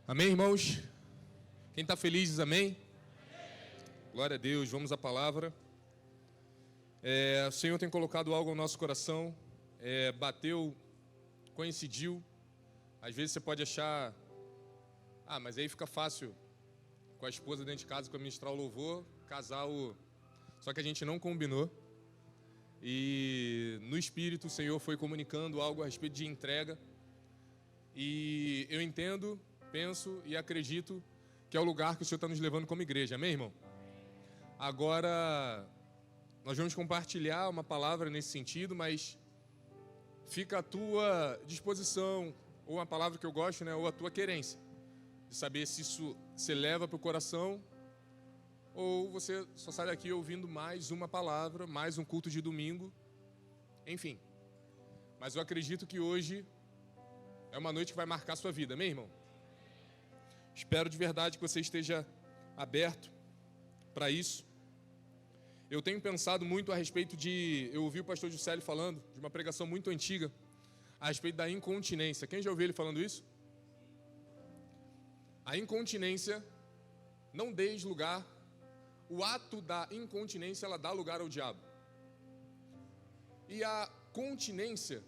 Amém, irmãos? Quem está feliz diz amém? Glória a Deus, vamos à palavra. O Senhor tem colocado algo no nosso coração, bateu, coincidiu. Às vezes você pode achar, mas aí fica fácil com a esposa dentro de casa para ministrar o louvor, casal. Só que a gente não combinou. E no Espírito o Senhor foi comunicando algo a respeito de entrega. E eu entendo, penso e acredito que é o lugar que o Senhor está nos levando como igreja. Amém, irmão? Agora, nós vamos compartilhar uma palavra nesse sentido, mas fica à tua disposição, ou uma palavra que eu gosto, ou a tua querência, de saber se isso se leva para o coração, ou você só sai daqui ouvindo mais uma palavra, mais um culto de domingo, enfim. Mas eu acredito que hoje é uma noite que vai marcar a sua vida, amém, irmão? Espero de verdade que você esteja aberto para isso. Eu tenho pensado muito a respeito eu ouvi o pastor Juscelio falando de uma pregação muito antiga a respeito da incontinência. Quem já ouviu ele falando isso? A incontinência não deixa lugar, o ato da incontinência, ela dá lugar ao diabo. E a continência,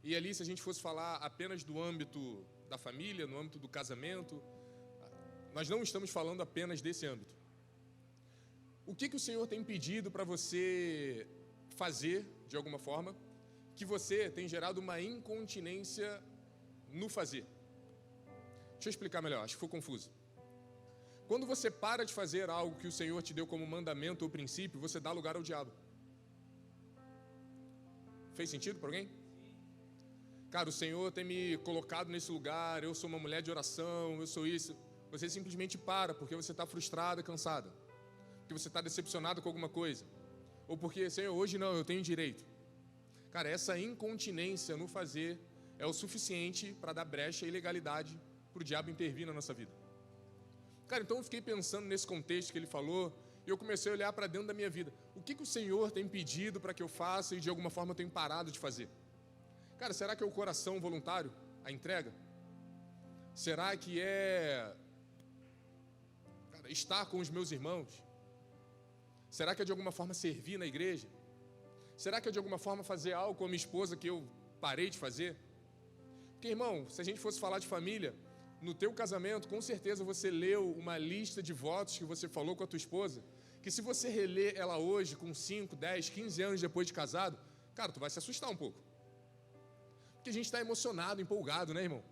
e ali se a gente fosse falar apenas do âmbito da família, no âmbito do casamento, nós não estamos falando apenas desse âmbito. O que o Senhor tem pedido para você fazer, de alguma forma, que você tem gerado uma incontinência no fazer? Deixa eu explicar melhor, acho que ficou confuso. Quando você para de fazer algo que o Senhor te deu como mandamento ou princípio, você dá lugar ao diabo. Fez sentido para alguém? Cara, o Senhor tem me colocado nesse lugar, eu sou uma mulher de oração, eu sou isso. Você simplesmente para, porque você está frustrada, cansada. Porque você está decepcionado com alguma coisa. Ou porque, Senhor, hoje não, eu tenho direito. Cara, essa incontinência no fazer é o suficiente para dar brecha e ilegalidade para o diabo intervir na nossa vida. Cara, então eu fiquei pensando nesse contexto que ele falou, e eu comecei a olhar para dentro da minha vida. O que o Senhor tem pedido para que eu faça e de alguma forma eu tenho parado de fazer? Cara, será que é o coração voluntário, a entrega? Será que estar com os meus irmãos? Será que é de alguma forma servir na igreja? Será que é de alguma forma fazer algo com a minha esposa que eu parei de fazer? Porque, irmão, se a gente fosse falar de família, no teu casamento, com certeza você leu uma lista de votos que você falou com a tua esposa, que se você reler ela hoje, com 5, 10, 15 anos depois de casado, cara, tu vai se assustar um pouco. Porque a gente está emocionado, empolgado, né, irmão?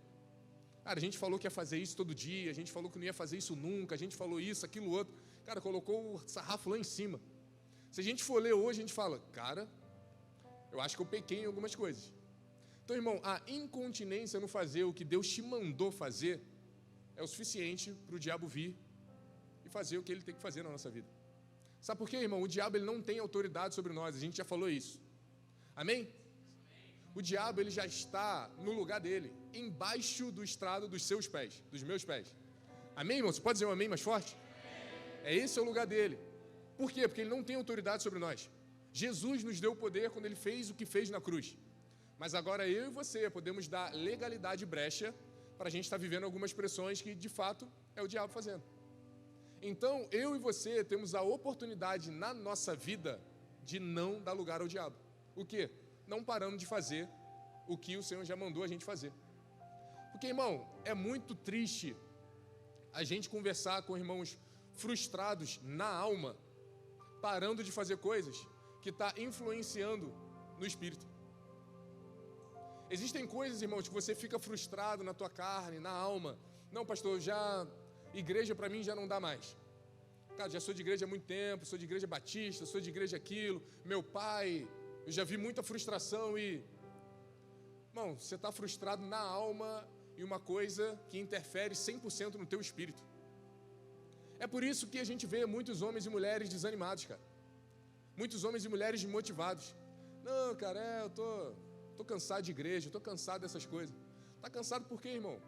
Cara, a gente falou que ia fazer isso todo dia, a gente falou que não ia fazer isso nunca, a gente falou isso, aquilo, outro. Cara, colocou o sarrafo lá em cima. Se a gente for ler hoje, a gente fala, cara, eu acho que eu pequei em algumas coisas. Então, irmão, a incontinência no fazer o que Deus te mandou fazer é o suficiente para o diabo vir e fazer o que ele tem que fazer na nossa vida. Sabe por quê, irmão? O diabo ele não tem autoridade sobre nós, a gente já falou isso. Amém? O diabo ele já está no lugar dele, embaixo do estrado dos seus pés, dos meus pés. Amém, irmão? Você pode dizer um amém mais forte? Esse é o lugar dele. Por quê? Porque ele não tem autoridade sobre nós. Jesus nos deu o poder quando ele fez o que fez na cruz. Mas agora eu e você podemos dar legalidade e brecha para a gente estar vivendo algumas pressões que de fato é o diabo fazendo. Então eu e você temos a oportunidade na nossa vida de não dar lugar ao diabo. O quê? Não parando de fazer o que o Senhor já mandou a gente fazer. Porque, irmão, é muito triste a gente conversar com irmãos frustrados na alma, parando de fazer coisas que está influenciando no espírito. Existem coisas, irmãos, que você fica frustrado na tua carne, na alma. Não, pastor, igreja para mim já não dá mais. Cara, já sou de igreja há muito tempo, sou de igreja batista, sou de igreja aquilo, meu pai, eu já vi muita frustração e... Irmão, você está frustrado na alma em uma coisa que interfere 100% no teu espírito. É por isso que a gente vê muitos homens e mulheres desanimados, cara. Muitos homens e mulheres desmotivados. Não, cara, eu tô cansado de igreja, eu tô cansado dessas coisas. Tá cansado por quê, irmão?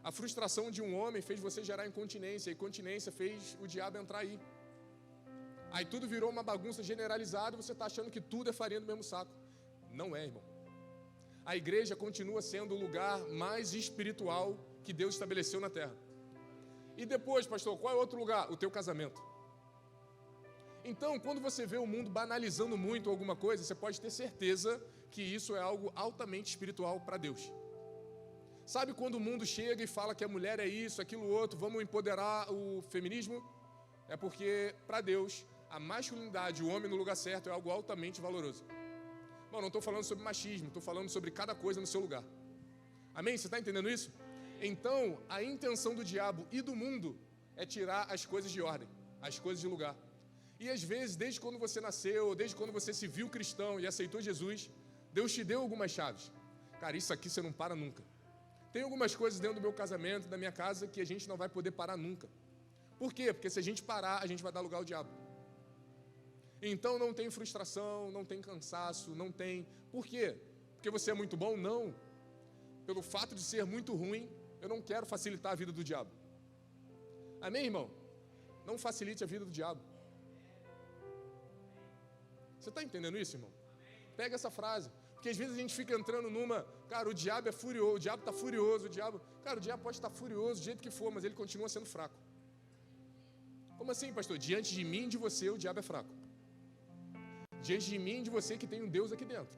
A frustração de um homem fez você gerar incontinência, e incontinência fez o diabo entrar aí. Aí tudo virou uma bagunça generalizada e você está achando que tudo é farinha do mesmo saco. Não é, irmão. a igreja continua sendo o lugar mais espiritual que Deus estabeleceu na terra. E depois, pastor, qual é outro lugar? O teu casamento. Então, quando você vê o mundo banalizando muito alguma coisa, você pode ter certeza que isso é algo altamente espiritual para Deus. Sabe quando o mundo chega e fala que a mulher é isso, aquilo outro, vamos empoderar o feminismo? É porque, para Deus, a masculinidade, o homem no lugar certo, é algo altamente valoroso. Bom, não estou falando sobre machismo, estou falando sobre cada coisa no seu lugar. Amém? Você está entendendo isso? Então, a intenção do diabo e do mundo é tirar as coisas de ordem, as coisas de lugar. E às vezes, desde quando você nasceu, desde quando você se viu cristão e aceitou Jesus, Deus te deu algumas chaves. Cara, isso aqui você não para nunca. Tem algumas coisas dentro do meu casamento, da minha casa, que a gente não vai poder parar nunca. Por quê? Porque se a gente parar, a gente vai dar lugar ao diabo. Então não tem frustração, não tem cansaço, não tem... Por quê? Porque você é muito bom? Não. Pelo fato de ser muito ruim, eu não quero facilitar a vida do diabo. Amém, irmão? Não facilite a vida do diabo. Você está entendendo isso, irmão? Pega essa frase. Porque às vezes a gente fica entrando numa... Cara, o diabo é furioso, o diabo está furioso, o diabo... Cara, o diabo pode estar furioso do jeito que for, mas ele continua sendo fraco. Como assim, pastor? Diante de mim e de você, o diabo é fraco. Diante de mim e de você que tem um Deus aqui dentro.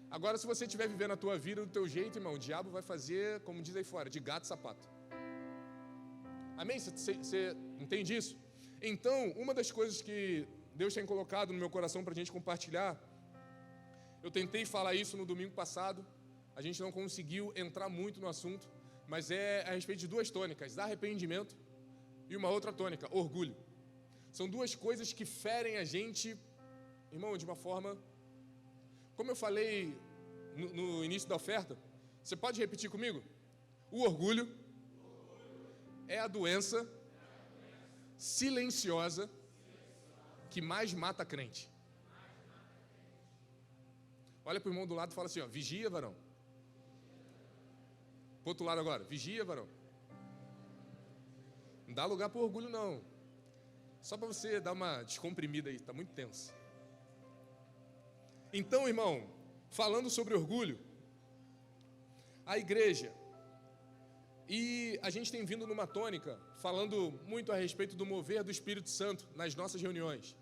Agora, se você estiver vivendo a tua vida do teu jeito, irmão, o diabo vai fazer, como diz aí fora, de gato e sapato. Amém? Você entende isso? Então, uma das coisas que Deus tem colocado no meu coração para a gente compartilhar, eu tentei falar isso no domingo passado, a gente não conseguiu entrar muito no assunto, mas é a respeito de duas tônicas, arrependimento e uma outra tônica, orgulho. São duas coisas que ferem a gente, irmão, de uma forma... Como eu falei no início da oferta, você pode repetir comigo? O orgulho é a doença silenciosa que mais mata crente. Olha para o irmão do lado e fala assim, ó, vigia, varão. Para o outro lado agora, vigia, varão. Não dá lugar para o orgulho, não. Só para você dar uma descomprimida aí, está muito tenso. Então, irmão, falando sobre orgulho, a igreja, e a gente tem vindo numa tônica, falando muito a respeito do mover do Espírito Santo nas nossas reuniões.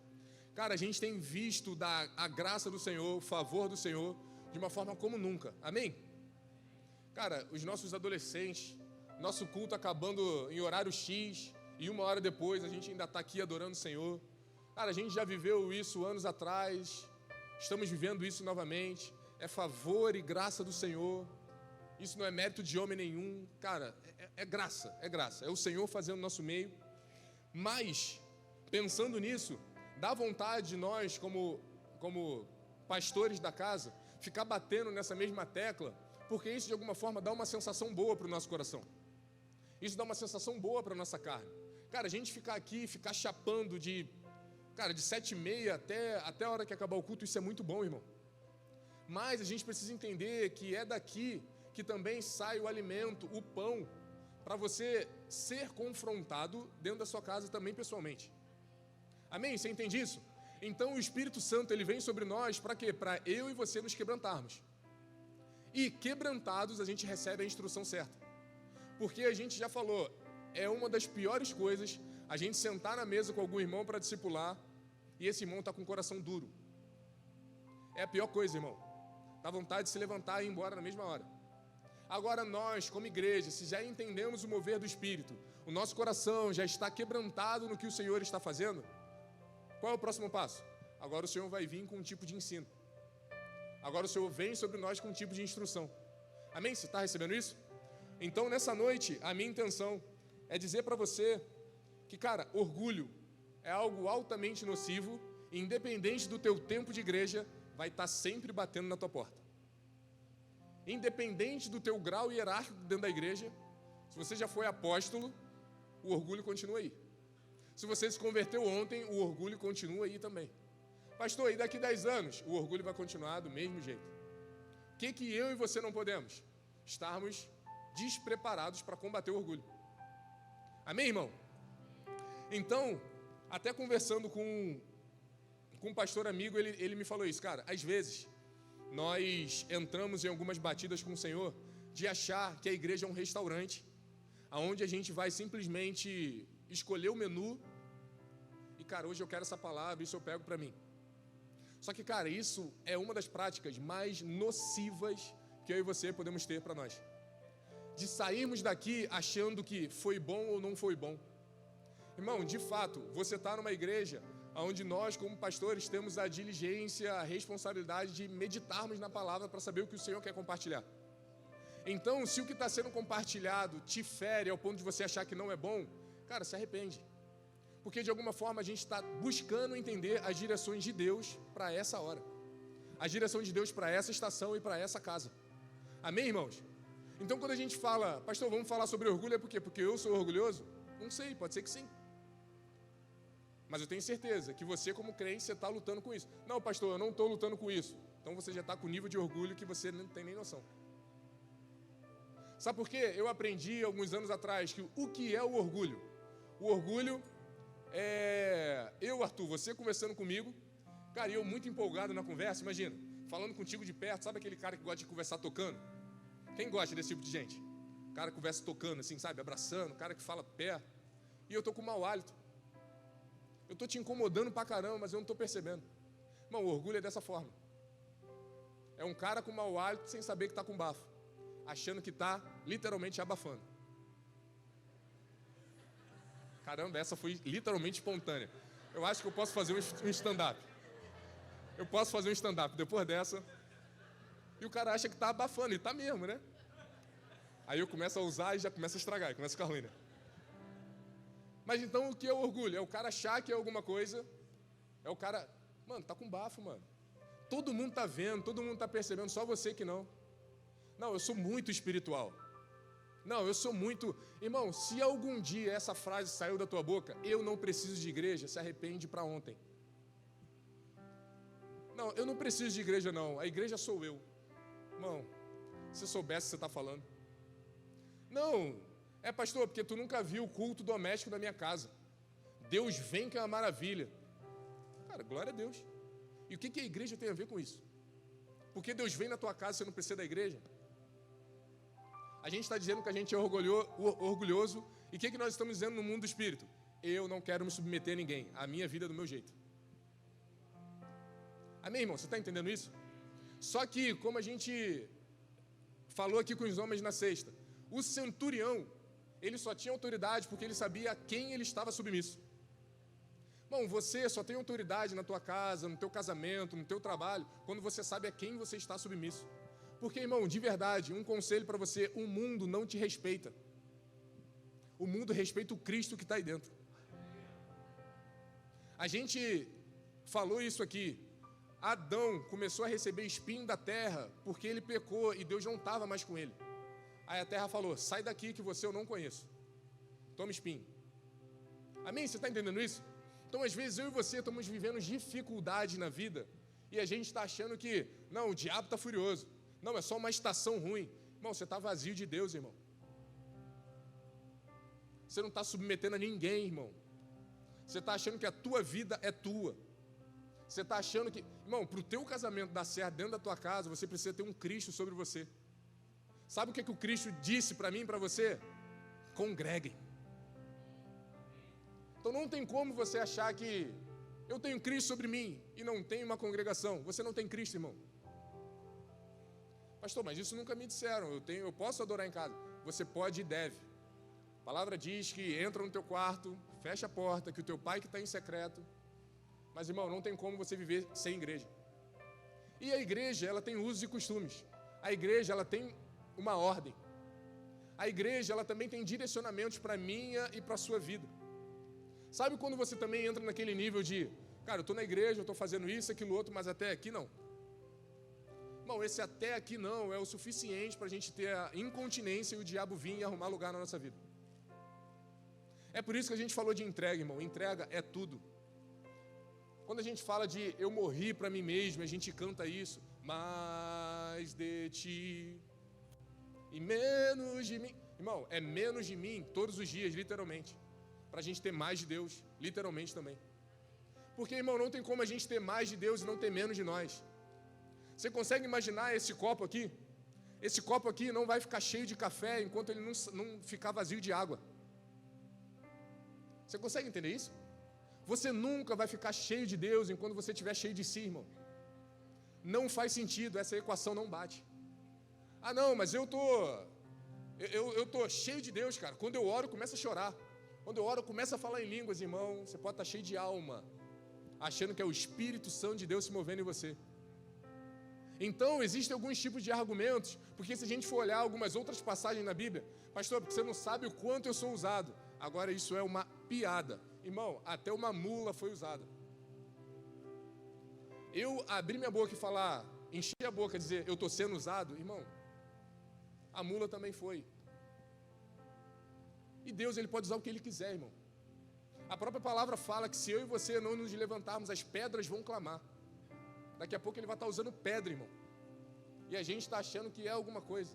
Cara, a gente tem visto a graça do Senhor, o favor do Senhor, de uma forma como nunca. Amém? Cara, os nossos adolescentes, nosso culto acabando em horário X, e uma hora depois a gente ainda está aqui adorando o Senhor. Cara, a gente já viveu isso anos atrás, estamos vivendo isso novamente. É favor e graça do Senhor. Isso não é mérito de homem nenhum. Cara, é graça, é graça. É o Senhor fazendo no nosso meio. Mas, pensando nisso, dá vontade de nós, como pastores da casa, ficar batendo nessa mesma tecla, porque isso de alguma forma dá uma sensação boa para o nosso coração. Isso dá uma sensação boa para a nossa carne. Cara, a gente ficar aqui, ficar chapando de 7h30 até a hora que acabar o culto, isso é muito bom, irmão. Mas a gente precisa entender que é daqui que também sai o alimento, o pão, para você ser confrontado dentro da sua casa também pessoalmente. Amém? Você entende isso? Então o Espírito Santo, ele vem sobre nós para quê? Para eu e você nos quebrantarmos. E quebrantados a gente recebe a instrução certa. Porque a gente já falou, é uma das piores coisas a gente sentar na mesa com algum irmão para discipular e esse irmão está com o coração duro. É a pior coisa, irmão. Dá vontade de se levantar e ir embora na mesma hora. Agora nós, como igreja, se já entendemos o mover do Espírito, o nosso coração já está quebrantado no que o Senhor está fazendo, qual é o próximo passo? Agora o Senhor vai vir com um tipo de ensino. Agora o Senhor vem sobre nós com um tipo de instrução. Amém? Você está recebendo isso? Então, nessa noite, a minha intenção é dizer para você que, cara, orgulho é algo altamente nocivo, e independente do teu tempo de igreja, vai estar sempre batendo na tua porta. Independente do teu grau hierárquico dentro da igreja, se você já foi apóstolo, o orgulho continua aí. Se você se converteu ontem, o orgulho continua aí também. Pastor, e daqui 10 anos, o orgulho vai continuar do mesmo jeito. O que eu e você não podemos? Estarmos despreparados para combater o orgulho. Amém, irmão? Então, até conversando com um pastor amigo, ele me falou isso. Cara, às vezes, nós entramos em algumas batidas com o Senhor de achar que a igreja é um restaurante, aonde a gente vai simplesmente escolher o menu e, cara, hoje eu quero essa palavra, isso eu pego para mim. Só que, cara, isso é uma das práticas mais nocivas que eu e você podemos ter para nós. De sairmos daqui achando que foi bom ou não foi bom. Irmão, de fato, você está numa igreja onde nós, como pastores, temos a diligência, a responsabilidade de meditarmos na palavra para saber o que o Senhor quer compartilhar. Então, se o que está sendo compartilhado te fere ao ponto de você achar que não é bom, cara, se arrepende. Porque de alguma forma a gente está buscando entender as direções de Deus para essa hora. A direção de Deus para essa estação e para essa casa. Amém, irmãos? Então, quando a gente fala, pastor, vamos falar sobre orgulho, é por quê? Porque eu sou orgulhoso? Não sei, pode ser que sim. Mas eu tenho certeza que você, como crente, você está lutando com isso. Não, pastor, eu não estou lutando com isso. Então você já está com nível de orgulho que você não tem nem noção. Sabe por quê? Eu aprendi alguns anos atrás que o que é o orgulho? O orgulho é... Eu, Arthur, você conversando comigo, cara, eu muito empolgado na conversa, imagina, falando contigo de perto, sabe aquele cara que gosta de conversar tocando? Quem gosta desse tipo de gente? O cara que conversa tocando assim, sabe, abraçando, o cara que fala perto. E eu estou com mau hálito. Eu estou te incomodando pra caramba, mas eu não estou percebendo. Irmão, o orgulho é dessa forma. É um cara com mau hálito sem saber que está com bafo, achando que está literalmente abafando. Caramba, essa foi literalmente espontânea. Eu acho que eu posso fazer um stand-up. Eu posso fazer um stand-up depois dessa. E o cara acha que está abafando, e está mesmo, né? Aí eu começo a usar e já começa a estragar, começa a ficar ruim, né? Mas então o que é o orgulho? É o cara achar que é alguma coisa. É o cara, mano, tá com bafo, mano. Todo mundo tá vendo, todo mundo tá percebendo, só você que não. Não, eu sou muito espiritual. Não, eu sou muito... Irmão, se algum dia essa frase saiu da tua boca, eu não preciso de igreja, se arrepende para ontem. Não, eu não preciso de igreja não, a igreja sou eu. Irmão, se você soubesse o que você está falando. Não, pastor, porque tu nunca viu o culto doméstico da minha casa. Deus vem que é uma maravilha. Cara, glória a Deus. E o que a igreja tem a ver com isso? Porque Deus vem na tua casa, você não precisa da igreja? A gente está dizendo que a gente é orgulhoso. E o que nós estamos dizendo no mundo do espírito? Eu não quero me submeter a ninguém. A minha vida é do meu jeito. Amém, irmão? Você está entendendo isso? Só que, como a gente falou aqui com os homens na sexta, o centurião, ele só tinha autoridade porque ele sabia a quem ele estava submisso. Bom, você só tem autoridade na tua casa, no teu casamento, no teu trabalho, quando você sabe a quem você está submisso. Porque, irmão, de verdade, um conselho para você, o mundo não te respeita. O mundo respeita o Cristo que está aí dentro. A gente falou isso aqui. Adão começou a receber espinho da terra porque ele pecou e Deus não estava mais com ele. Aí a terra falou, sai daqui que você eu não conheço. Toma espinho. Amém? Você está entendendo isso? Então, às vezes, eu e você estamos vivendo dificuldade na vida e a gente está achando que, não, o diabo está furioso. Não, é só uma estação ruim. Irmão, você está vazio de Deus, irmão. Você não está submetendo a ninguém, irmão. Você está achando que a tua vida é tua. Você está achando que... Irmão, para o teu casamento dar certo dentro da tua casa, você precisa ter um Cristo sobre você. Sabe o que o Cristo disse para mim e para você? Congreguem. Então não tem como você achar que eu tenho Cristo sobre mim e não tenho uma congregação. Você não tem Cristo, irmão. Pastor, mas isso nunca me disseram. Eu posso adorar em casa. Você pode e deve. A palavra diz que entra no teu quarto, fecha a porta, que o teu pai que está em secreto. Mas, irmão, não tem como você viver sem igreja. E a igreja, ela tem usos e costumes. A igreja, ela tem uma ordem. A igreja, ela também tem direcionamentos para a minha e para a sua vida. Sabe quando você também entra naquele nível de, cara, eu estou na igreja, eu estou fazendo isso, aquilo, outro, mas até aqui não. Irmão, esse até aqui não é o suficiente para a gente ter a incontinência e o diabo vir e arrumar lugar na nossa vida. É por isso que a gente falou de entrega, irmão. Entrega é tudo. Quando a gente fala de eu morri para mim mesmo, a gente canta isso. Mais de ti e menos de mim. Irmão, é menos de mim todos os dias, literalmente. Para a gente ter mais de Deus, literalmente também. Porque, irmão, não tem como a gente ter mais de Deus e não ter menos de nós. Você consegue imaginar esse copo aqui? Esse copo aqui não vai ficar cheio de café enquanto ele não ficar vazio de água. Você consegue entender isso? Você nunca vai ficar cheio de Deus enquanto você estiver cheio de si, irmão. Não faz sentido, essa equação não bate. Ah, não, mas eu tô cheio de Deus, cara. Quando eu oro, eu começo a chorar. Quando eu oro, eu começo a falar em línguas, irmão. Você pode estar cheio de alma, achando que é o Espírito Santo de Deus se movendo em você. Então, existem alguns tipos de argumentos, porque se a gente for olhar algumas outras passagens na Bíblia, pastor, porque você não sabe o quanto eu sou usado. Agora, isso é uma piada. Irmão, até uma mula foi usada. Eu abrir minha boca e falar, encher a boca e dizer, eu estou sendo usado, irmão, a mula também foi. E Deus, Ele pode usar o que Ele quiser, irmão. A própria palavra fala que se eu e você não nos levantarmos, as pedras vão clamar. Daqui a pouco Ele vai estar usando pedra, irmão. E a gente está achando que é alguma coisa.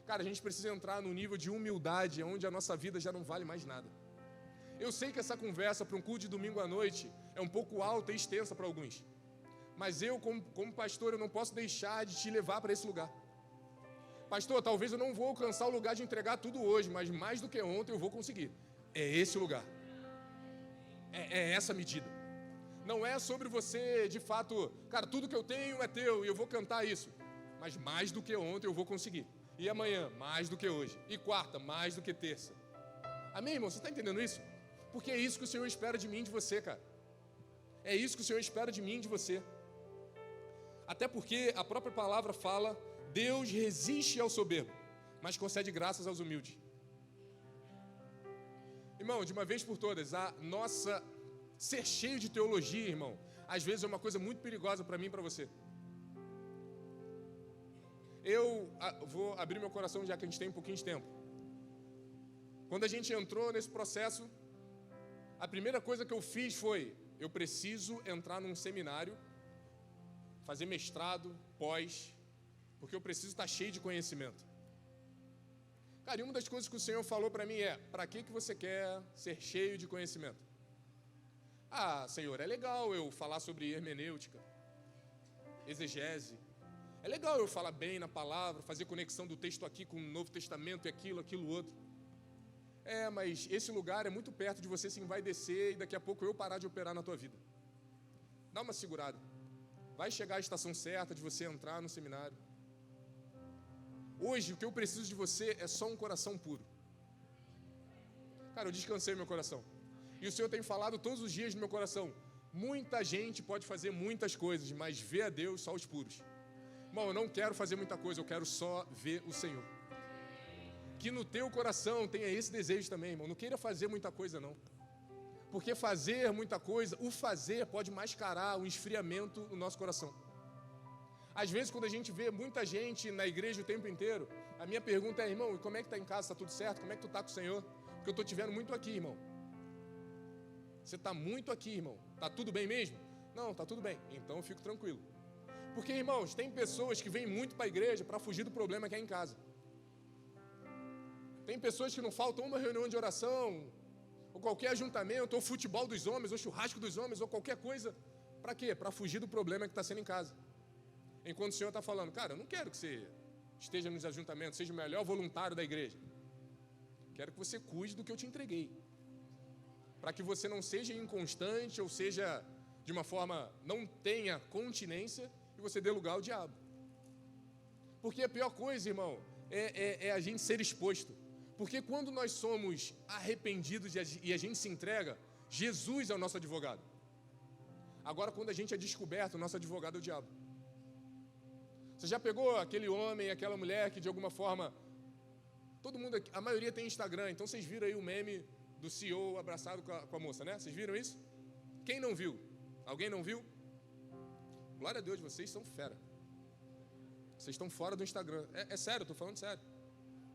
Cara, a gente precisa entrar num nível de humildade, onde a nossa vida já não vale mais nada. Eu sei que essa conversa para um culto de domingo à noite é um pouco alta e extensa para alguns. Mas eu, como pastor, eu não posso deixar de te levar para esse lugar. Pastor, talvez eu não vou alcançar o lugar de entregar tudo hoje, mas mais do que ontem eu vou conseguir. É esse o lugar. É essa a medida. Não é sobre você, de fato, cara, tudo que eu tenho é teu e eu vou cantar isso. Mas mais do que ontem eu vou conseguir. E amanhã, mais do que hoje. E quarta, mais do que terça. Amém, irmão? Você está entendendo isso? Porque é isso que o Senhor espera de mim e de você, cara. É isso que o Senhor espera de mim e de você. Até porque a própria palavra fala, Deus resiste ao soberbo, mas concede graças aos humildes. Irmão, de uma vez por todas, a nossa ser cheio de teologia, irmão, às vezes é uma coisa muito perigosa para mim e para você. Eu vou abrir meu coração, já que a gente tem um pouquinho de tempo. Quando a gente entrou nesse processo, a primeira coisa que eu fiz foi, eu preciso entrar num seminário, fazer mestrado, pós, porque eu preciso estar cheio de conhecimento. Cara, e uma das coisas que o Senhor falou para mim é, para que você quer ser cheio de conhecimento? Ah, Senhor, é legal eu falar sobre hermenêutica, exegese. É legal eu falar bem na palavra, fazer conexão do texto aqui com o Novo Testamento e aquilo outro. É, mas esse lugar é muito perto de você, sim, vai descer e daqui a pouco eu parar de operar na tua vida. Dá uma segurada. Vai chegar a estação certa de você entrar no seminário. Hoje, o que eu preciso de você é só um coração puro. Cara, eu descansei meu coração. E o Senhor tem falado todos os dias no meu coração. Muita gente pode fazer muitas coisas, mas ver a Deus só os puros. Irmão, eu não quero fazer muita coisa, eu quero só ver o Senhor. Que no teu coração tenha esse desejo também, irmão. Não queira fazer muita coisa, não. Porque fazer muita coisa, o fazer pode mascarar o esfriamento no nosso coração. Às vezes, quando a gente vê muita gente na igreja o tempo inteiro, a minha pergunta é, irmão, como é que está em casa? Está tudo certo? Como é que tu está com o Senhor? Porque eu estou te vendo muito aqui, irmão. Você está muito aqui, irmão. Está tudo bem mesmo? Não, está tudo bem. Então eu fico tranquilo. Porque, irmãos, tem pessoas que vêm muito para a igreja para fugir do problema que é em casa. Tem pessoas que não faltam uma reunião de oração, ou qualquer ajuntamento, ou futebol dos homens, ou churrasco dos homens, ou qualquer coisa. Para quê? Para fugir do problema que está sendo em casa. Enquanto o Senhor está falando, cara, eu não quero que você esteja nos ajuntamentos, seja o melhor voluntário da igreja. Quero que você cuide do que eu te entreguei. Para que você não seja inconstante, ou seja, de uma forma, não tenha continência, e você dê lugar ao diabo. Porque a pior coisa, irmão, é a gente ser exposto. Porque quando nós somos arrependidos e a gente se entrega, Jesus é o nosso advogado. Agora, quando a gente é descoberto, o nosso advogado é o diabo. Você já pegou aquele homem, aquela mulher que de alguma forma... Todo mundo aqui, a maioria tem Instagram, então vocês viram aí o meme do CEO abraçado com a moça, né? Vocês viram isso? Quem não viu? Alguém não viu? Glória a Deus, vocês são fera. Vocês estão fora do Instagram. É sério, eu estou falando sério.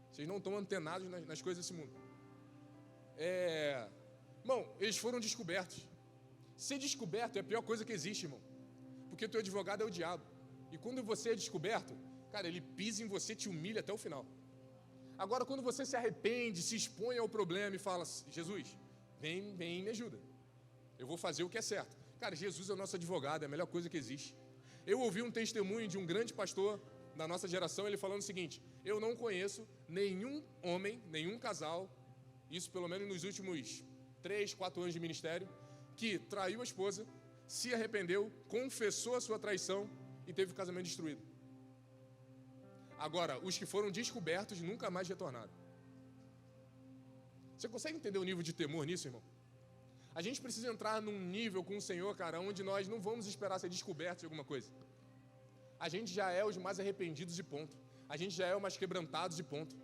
Vocês não estão antenados nas coisas desse mundo. Irmão, eles foram descobertos. Ser descoberto é a pior coisa que existe, irmão. Porque o teu advogado é o diabo. E quando você é descoberto, cara, ele pisa em você, te humilha até o final. Agora, quando você se arrepende, se expõe ao problema e fala, Jesus, vem e me ajuda. Eu vou fazer o que é certo. Cara, Jesus é o nosso advogado, é a melhor coisa que existe. Eu ouvi um testemunho de um grande pastor da nossa geração, ele falando o seguinte: eu não conheço nenhum homem, nenhum casal, isso pelo menos nos últimos 3, 4 anos de ministério, que traiu a esposa, se arrependeu, confessou a sua traição e teve o casamento destruído. Agora, os que foram descobertos nunca mais retornaram. Você consegue entender o nível de temor nisso, irmão? A gente precisa entrar num nível com o Senhor, cara, onde nós não vamos esperar ser descobertos de alguma coisa. A gente já é os mais arrependidos e ponto. A gente já é os mais quebrantados e ponto.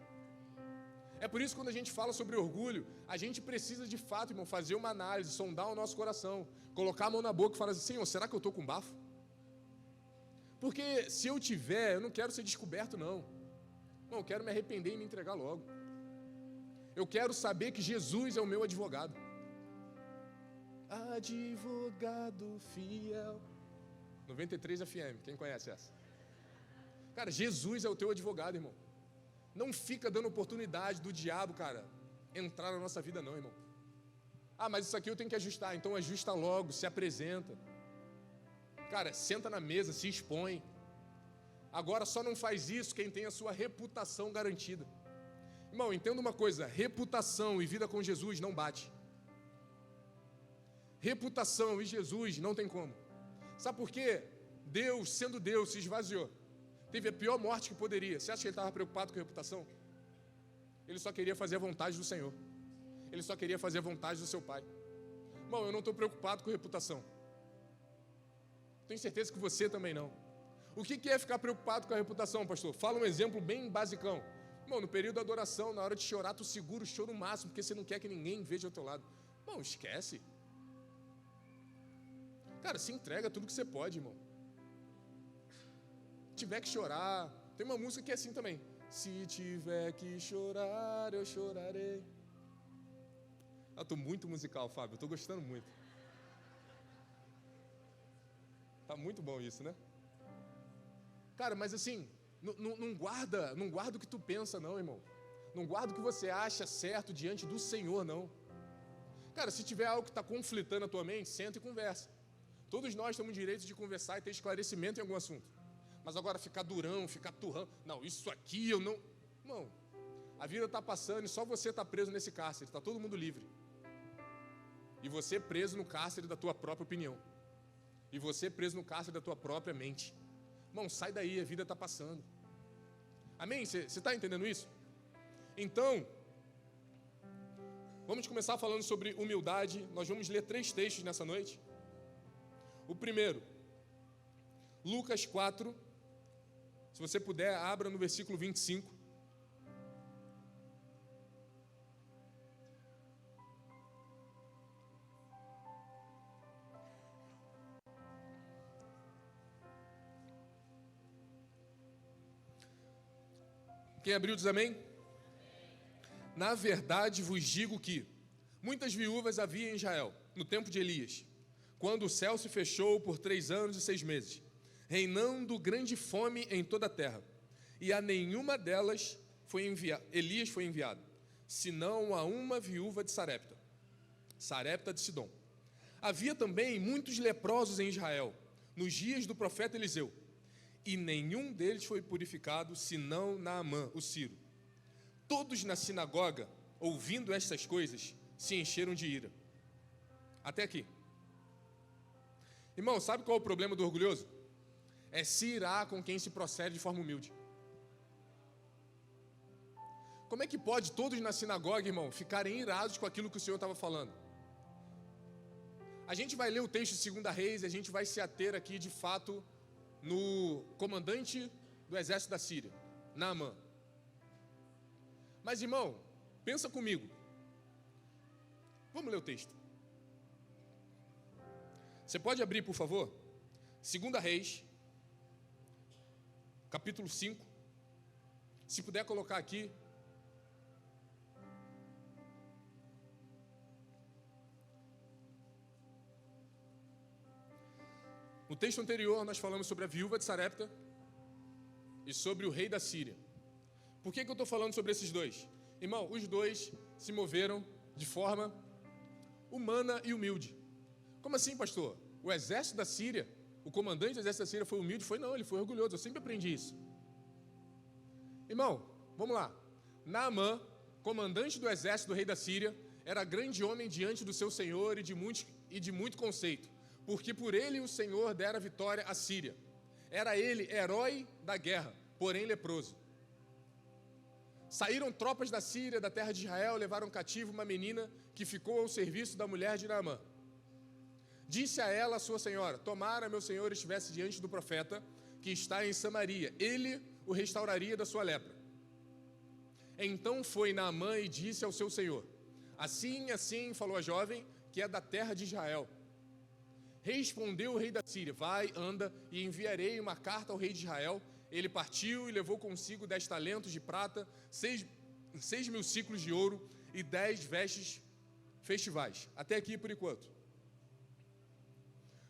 É por isso que quando a gente fala sobre orgulho, a gente precisa de fato, irmão, fazer uma análise, sondar o nosso coração, colocar a mão na boca e falar assim: Senhor, será que eu estou com bafo? Porque se eu tiver, eu não quero ser descoberto, não. Não, eu quero me arrepender e me entregar logo. Eu quero saber que Jesus é o meu advogado. Advogado fiel. 93 FM, quem conhece essa? Cara, Jesus é o teu advogado, irmão. Não fica dando oportunidade do diabo, cara, entrar na nossa vida não, irmão. Ah, mas isso aqui eu tenho que ajustar. Então ajusta logo, se apresenta. Cara, senta na mesa, se expõe. Agora só não faz isso quem tem a sua reputação garantida. Irmão, entenda uma coisa: reputação e vida com Jesus não bate. Reputação e Jesus não tem como. Sabe por quê? Deus, sendo Deus, se esvaziou. Teve a pior morte que poderia. Você acha que ele estava preocupado com a reputação? Ele só queria fazer a vontade do Senhor. Ele só queria fazer a vontade do seu Pai. Irmão, eu não estou preocupado com reputação. Tenho certeza que você também não. O que é ficar preocupado com a reputação, pastor? Fala um exemplo bem basicão. Irmão, no período da adoração, na hora de chorar, tu segura o choro máximo, porque você não quer que ninguém veja ao teu lado. Irmão, esquece. Cara, se entrega tudo que você pode, irmão. Se tiver que chorar, tem uma música que é assim também. Se tiver que chorar, eu chorarei. Eu estou muito musical, Fábio, eu estou gostando muito. Tá muito bom isso, né? Cara, mas assim, não guarda o que tu pensa, não, irmão. Não guarda o que você acha certo diante do Senhor, não. Cara, se tiver algo que está conflitando a tua mente, senta e conversa. Todos nós temos direito de conversar e ter esclarecimento em algum assunto. Mas agora ficar durão, ficar turrão, não, isso aqui eu não... Irmão, a vida está passando e só você está preso nesse cárcere, está todo mundo livre. E você preso no cárcere da tua própria opinião. E você preso no cárcere da tua própria mente. Irmão, sai daí, a vida está passando. Amém? Você está entendendo isso? Então, vamos começar falando sobre humildade. Nós vamos ler 3 textos nessa noite. O primeiro, Lucas 4. Se você puder, abra no versículo 25. Quem abriu diz amém? Na verdade vos digo que muitas viúvas havia em Israel, no tempo de Elias, quando o céu se fechou por 3 anos e 6 meses, reinando grande fome em toda a terra, e a nenhuma delas Elias foi enviado, senão a uma viúva de Sarepta de Sidom. Havia também muitos leprosos em Israel, nos dias do profeta Eliseu, e nenhum deles foi purificado, senão Naamã, o Ciro. Todos na sinagoga, ouvindo estas coisas, se encheram de ira. Até aqui. Irmão, sabe qual é o problema do orgulhoso? É se irar com quem se procede de forma humilde. Como é que pode todos na sinagoga, irmão, ficarem irados com aquilo que o Senhor estava falando? A gente vai ler o texto de 2 Reis e a gente vai se ater aqui, de fato, no comandante do exército da Síria, Naamã. Mas, irmão, pensa comigo. Vamos ler o texto. Você pode abrir, por favor? 2 Reis, capítulo 5. Se puder colocar aqui. No texto anterior, nós falamos sobre a viúva de Sarepta e sobre o rei da Síria. Por que eu estou falando sobre esses dois? Irmão, os dois se moveram de forma humana e humilde. Como assim, pastor? O exército da Síria o comandante do exército da Síria foi humilde? Foi não, ele foi orgulhoso. Eu sempre aprendi isso. Irmão, vamos lá. Naamã, comandante do exército do rei da Síria, era grande homem diante do seu senhor e de muito conceito, porque por ele o Senhor dera vitória à Síria. Era ele herói da guerra, porém leproso. Saíram tropas da Síria, da terra de Israel, levaram cativo uma menina que ficou ao serviço da mulher de Naamã. Disse a ela a sua senhora: tomara meu senhor estivesse diante do profeta que está em Samaria, ele o restauraria da sua lepra. Então foi Naamã e disse ao seu senhor: assim, assim falou a jovem, que é da terra de Israel. Respondeu o rei da Síria: vai, anda, e enviarei uma carta ao rei de Israel. Ele partiu e levou consigo 10 talentos de prata, 6.000 ciclos de ouro e 10 vestes festivais. Até aqui por enquanto.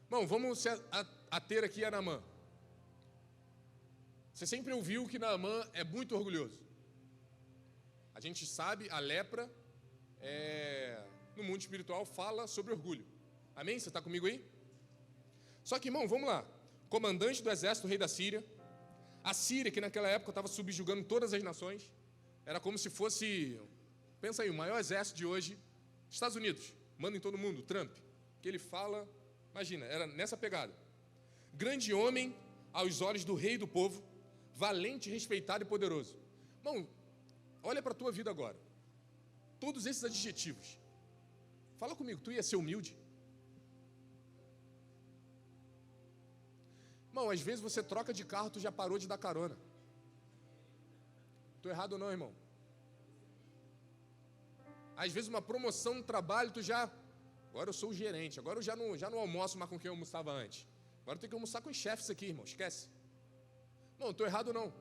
Bom, vamos se ater aqui a Naamã. Você sempre ouviu que Naamã é muito orgulhoso. A gente sabe, a lepra, no mundo espiritual, fala sobre orgulho. Amém? Você está comigo aí? Só que, irmão, vamos lá. Comandante do exército, rei da Síria. A Síria, que naquela época estava subjugando todas as nações, era como se fosse, pensa aí, o maior exército de hoje, Estados Unidos, manda em todo mundo, Trump, que ele fala, imagina, era nessa pegada. Grande homem aos olhos do rei e do povo, valente, respeitado e poderoso. Irmão, olha para a tua vida agora. Todos esses adjetivos. Fala comigo, tu ia ser humilde? Irmão, às vezes você troca de carro, tu já parou de dar carona. Estou errado ou não, irmão? Às vezes uma promoção no trabalho, tu já... Agora eu sou o gerente, agora eu já não almoço mais com quem eu almoçava antes. Agora eu tenho que almoçar com os chefes aqui, irmão, esquece. Não, estou errado ou não?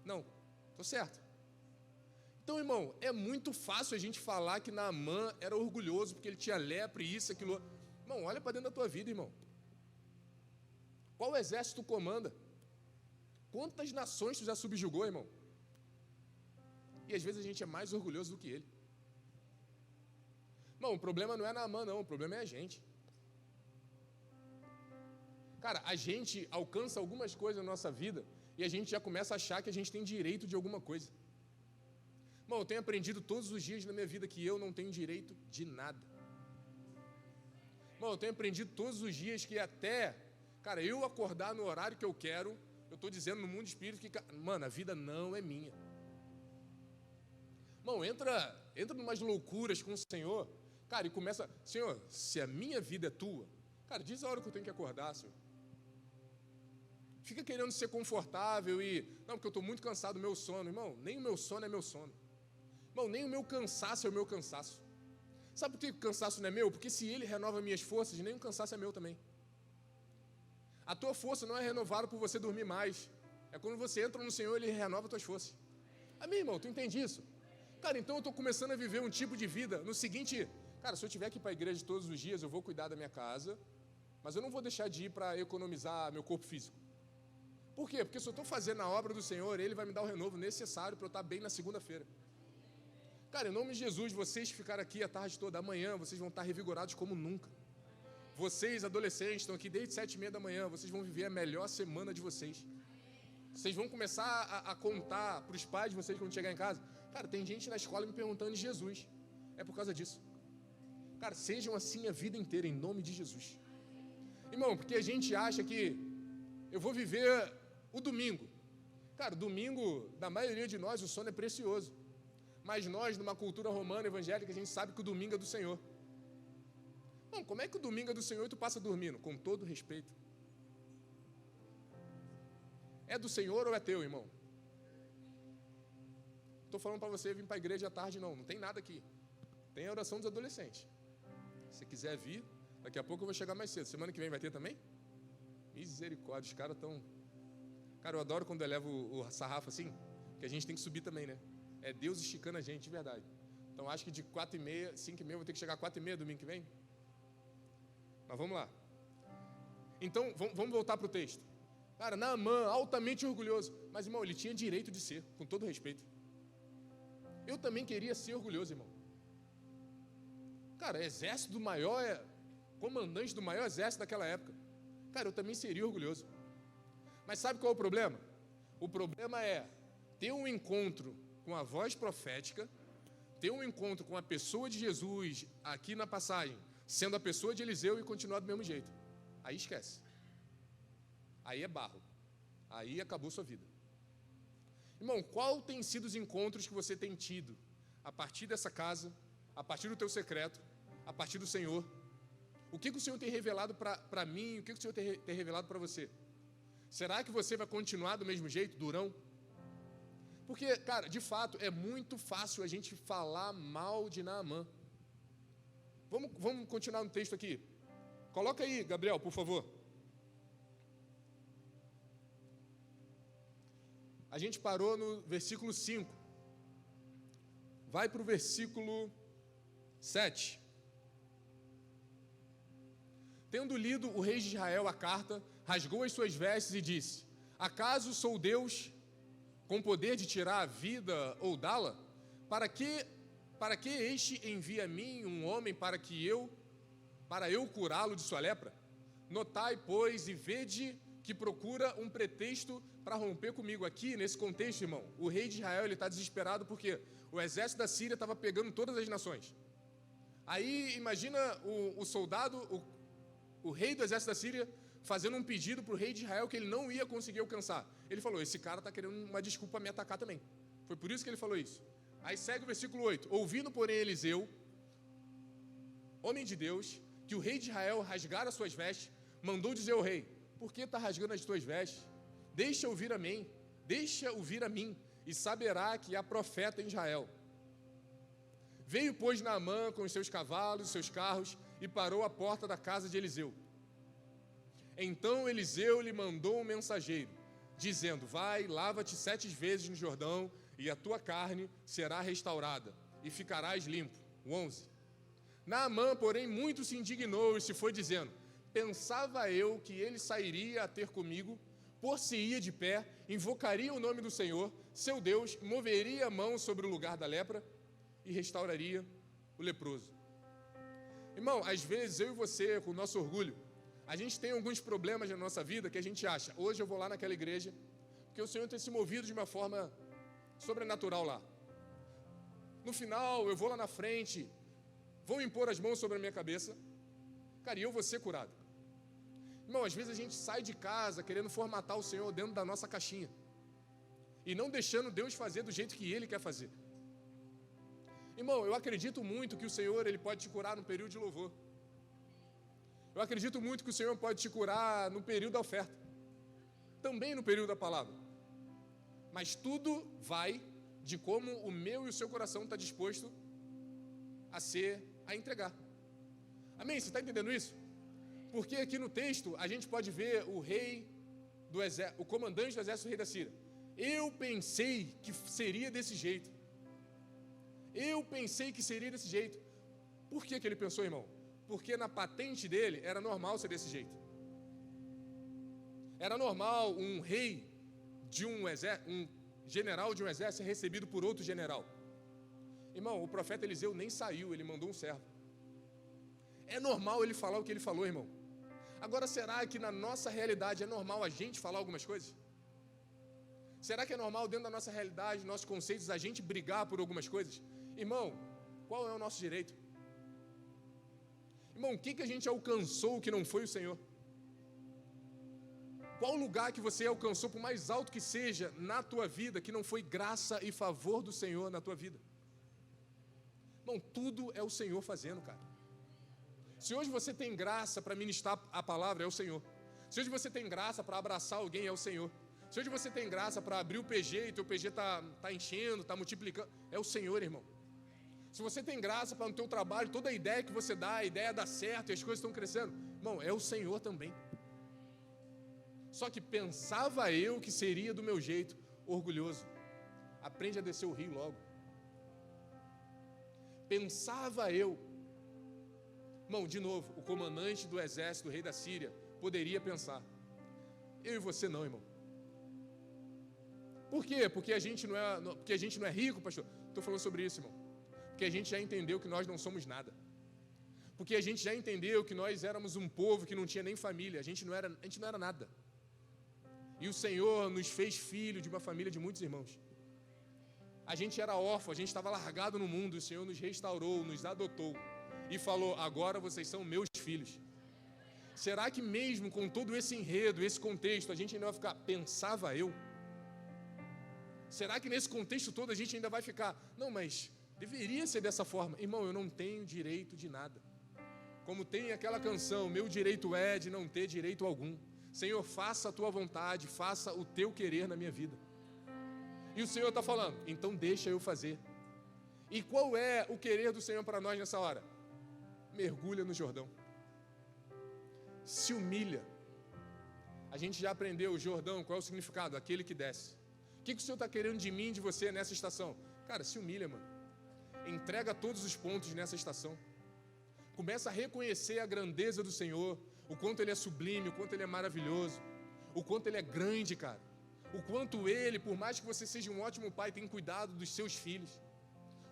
Não, estou certo. Então, irmão, é muito fácil a gente falar que Naamã era orgulhoso porque ele tinha lepra e isso, aquilo. Irmão, olha para dentro da tua vida, irmão. Qual exército tu comanda? Quantas nações tu já subjugou, irmão? E às vezes a gente é mais orgulhoso do que ele. Irmão, o problema não é Naamã, não. O problema é a gente. Cara, a gente alcança algumas coisas na nossa vida e a gente já começa a achar que a gente tem direito de alguma coisa. Irmão, eu tenho aprendido todos os dias na minha vida que eu não tenho direito de nada. Irmão, eu tenho aprendido todos os dias que até, cara, eu acordar no horário que eu quero, eu estou dizendo no mundo espírita que, mano, a vida não é minha. Irmão, entra numas loucuras com o Senhor, cara, e começa, Senhor, se a minha vida é tua, cara, diz a hora que eu tenho que acordar, Senhor. Fica querendo ser confortável e, não, porque eu estou muito cansado do meu sono. Irmão, nem o meu sono é meu sono. Irmão, nem o meu cansaço é o meu cansaço. Sabe por que o cansaço não é meu? Porque se ele renova minhas forças, nem o cansaço é meu também. A tua força não é renovada por você dormir mais. É quando você entra no Senhor, Ele renova as tuas forças. Amém, irmão? Tu entende isso? Cara, então eu estou começando a viver um tipo de vida no seguinte... Cara, se eu tiver que ir para a igreja todos os dias, eu vou cuidar da minha casa, mas eu não vou deixar de ir para economizar meu corpo físico. Por quê? Porque se eu estou fazendo a obra do Senhor, Ele vai me dar o renovo necessário para eu estar bem na segunda-feira. Cara, em nome de Jesus, vocês ficaram aqui a tarde toda, amanhã vocês vão estar revigorados como nunca. Vocês, adolescentes, estão aqui desde 7h30 da manhã, vocês vão viver a melhor semana de vocês. Vocês vão começar a contar para os pais de vocês quando chegar em casa. Cara, tem gente na escola me perguntando de Jesus. É por causa disso. Cara, sejam assim a vida inteira, em nome de Jesus. Irmão, porque a gente acha que eu vou viver o domingo. Cara, domingo, da maioria de nós, o sono é precioso. Mas nós, numa cultura romana evangélica, a gente sabe que o domingo é do Senhor. Não, como é que o domingo é do Senhor e tu passa dormindo? Com todo respeito. É do Senhor ou é teu, irmão? Estou falando para você vir para a igreja à tarde, não. Não tem nada aqui. Tem a oração dos adolescentes. Se quiser vir, daqui a pouco eu vou chegar mais cedo. Semana que vem vai ter também? Misericórdia, os caras estão... Cara, eu adoro quando eu levo o sarrafo assim, que a gente tem que subir também, né? É Deus esticando a gente, de verdade. Então, acho que de 4h30, 5h30, eu vou ter que chegar 4h30 domingo que vem. Mas vamos lá. Então, vamos voltar para o texto. Cara, Naamã, altamente orgulhoso. Mas, irmão, ele tinha direito de ser, com todo respeito. Eu também queria ser orgulhoso, irmão. Cara, exército do maior, comandante do maior exército daquela época. Cara, eu também seria orgulhoso. Mas sabe qual é o problema? O problema é ter um encontro com a voz profética, ter um encontro com a pessoa de Jesus aqui na passagem, sendo a pessoa de Eliseu e continuar do mesmo jeito. Aí esquece. Aí é barro. Aí acabou sua vida. Irmão, qual tem sido os encontros que você tem tido a partir dessa casa, a partir do teu secreto, a partir do Senhor? O que o Senhor tem revelado para mim? O que o Senhor tem revelado para você? Será que você vai continuar do mesmo jeito, durão? Porque, cara, de fato, é muito fácil a gente falar mal de Naamã. Vamos continuar no texto aqui. Coloca aí, Gabriel, por favor. A gente parou no versículo 5. Vai para o versículo 7. Tendo lido o rei de Israel a carta, rasgou as suas vestes e disse: acaso sou Deus com poder de tirar a vida ou dá-la? Para que este envia a mim um homem para eu curá-lo de sua lepra? Notai, pois, e vede que procura um pretexto para romper comigo. Aqui, nesse contexto, irmão, o rei de Israel está desesperado porque o exército da Síria estava pegando todas as nações. Aí, imagina o soldado, o rei do exército da Síria, fazendo um pedido para o rei de Israel que ele não ia conseguir alcançar. Ele falou: esse cara está querendo uma desculpa para me atacar também. Foi por isso que ele falou isso. Aí segue o versículo 8. Ouvindo, porém, Eliseu, homem de Deus, que o rei de Israel rasgara as suas vestes, mandou dizer ao rei: por que está rasgando as tuas vestes? Deixa ouvir a mim, e saberá que há profeta em Israel. Veio, pois, Naamã com os seus cavalos, seus carros, e parou à porta da casa de Eliseu. Então Eliseu lhe mandou um mensageiro, dizendo: vai, lava-te 7 vezes no Jordão, e a tua carne será restaurada, e ficarás limpo. 11. Naamã, porém, muito se indignou e se foi dizendo: pensava eu que ele sairia a ter comigo, por-se-ia de pé, invocaria o nome do Senhor, seu Deus, moveria a mão sobre o lugar da lepra e restauraria o leproso. Irmão, às vezes eu e você, com o nosso orgulho, a gente tem alguns problemas na nossa vida que a gente acha: hoje eu vou lá naquela igreja, porque o Senhor tem se movido de uma forma sobrenatural lá. No final, eu vou lá na frente, vão impor as mãos sobre a minha cabeça, cara, e eu vou ser curado. Irmão, às vezes a gente sai de casa querendo formatar o Senhor dentro da nossa caixinha e não deixando Deus fazer do jeito que Ele quer fazer. Irmão, eu acredito muito que o Senhor, Ele pode te curar no período de louvor. Eu acredito muito que o Senhor pode te curar no período da oferta, também no período da palavra. Mas tudo vai de como o meu e o seu coração está disposto a entregar. Amém? Você está entendendo isso? Porque aqui no texto a gente pode ver o comandante do exército do rei da Síria. Eu pensei que seria desse jeito. Por que ele pensou, irmão? Porque na patente dele era normal ser desse jeito. Era normal um rei de um general de um exército ser recebido por outro general. Irmão, o profeta Eliseu nem saiu, ele mandou um servo. É normal ele falar o que ele falou, irmão. Agora, será que na nossa realidade é normal a gente falar algumas coisas? Será que é normal dentro da nossa realidade, nossos conceitos, a gente brigar por algumas coisas? Irmão, qual é o nosso direito? Irmão, o que a gente alcançou que não foi o Senhor? Qual lugar que você alcançou, por mais alto que seja, na tua vida, que não foi graça e favor do Senhor na tua vida? Irmão, tudo é o Senhor fazendo, cara. Se hoje você tem graça para ministrar a palavra, é o Senhor. Se hoje você tem graça para abraçar alguém, é o Senhor. Se hoje você tem graça para abrir o PG e teu PG está enchendo, está multiplicando, é o Senhor, irmão. Se você tem graça para no teu trabalho, toda a ideia que você dá, a ideia dá certo e as coisas estão crescendo, irmão, é o Senhor também. Só que pensava eu que seria do meu jeito, orgulhoso. Aprende a descer o rio logo. Pensava eu. Irmão, de novo, o comandante do exército, o rei da Síria, poderia pensar. Eu e você não, irmão. Por quê? Porque a gente não é rico, pastor. Estou falando sobre isso, irmão. Porque a gente já entendeu que nós não somos nada. Porque a gente já entendeu que nós éramos um povo que não tinha nem família, a gente não era nada. E o Senhor nos fez filho de uma família de muitos irmãos. A gente era órfão, a gente estava largado no mundo, o Senhor nos restaurou, nos adotou e falou: agora vocês são meus filhos. Será que mesmo com todo esse enredo, esse contexto, a gente ainda vai ficar, pensava eu? Será que nesse contexto todo a gente ainda vai ficar, não, mas deveria ser dessa forma? Irmão, eu não tenho direito de nada. Como tem aquela canção, meu direito é de não ter direito algum. Senhor, faça a tua vontade, faça o teu querer na minha vida. E o Senhor está falando, então deixa eu fazer. E qual é o querer do Senhor para nós nessa hora? Mergulha no Jordão. Se humilha. A gente já aprendeu, o Jordão, qual é o significado? Aquele que desce. O que o Senhor está querendo de mim, de você nessa estação? Cara, se humilha, mano. Entrega todos os pontos nessa estação. Começa a reconhecer a grandeza do Senhor, o quanto Ele é sublime, o quanto Ele é maravilhoso, o quanto Ele é grande, cara. O quanto Ele, por mais que você seja um ótimo pai, tem cuidado dos seus filhos.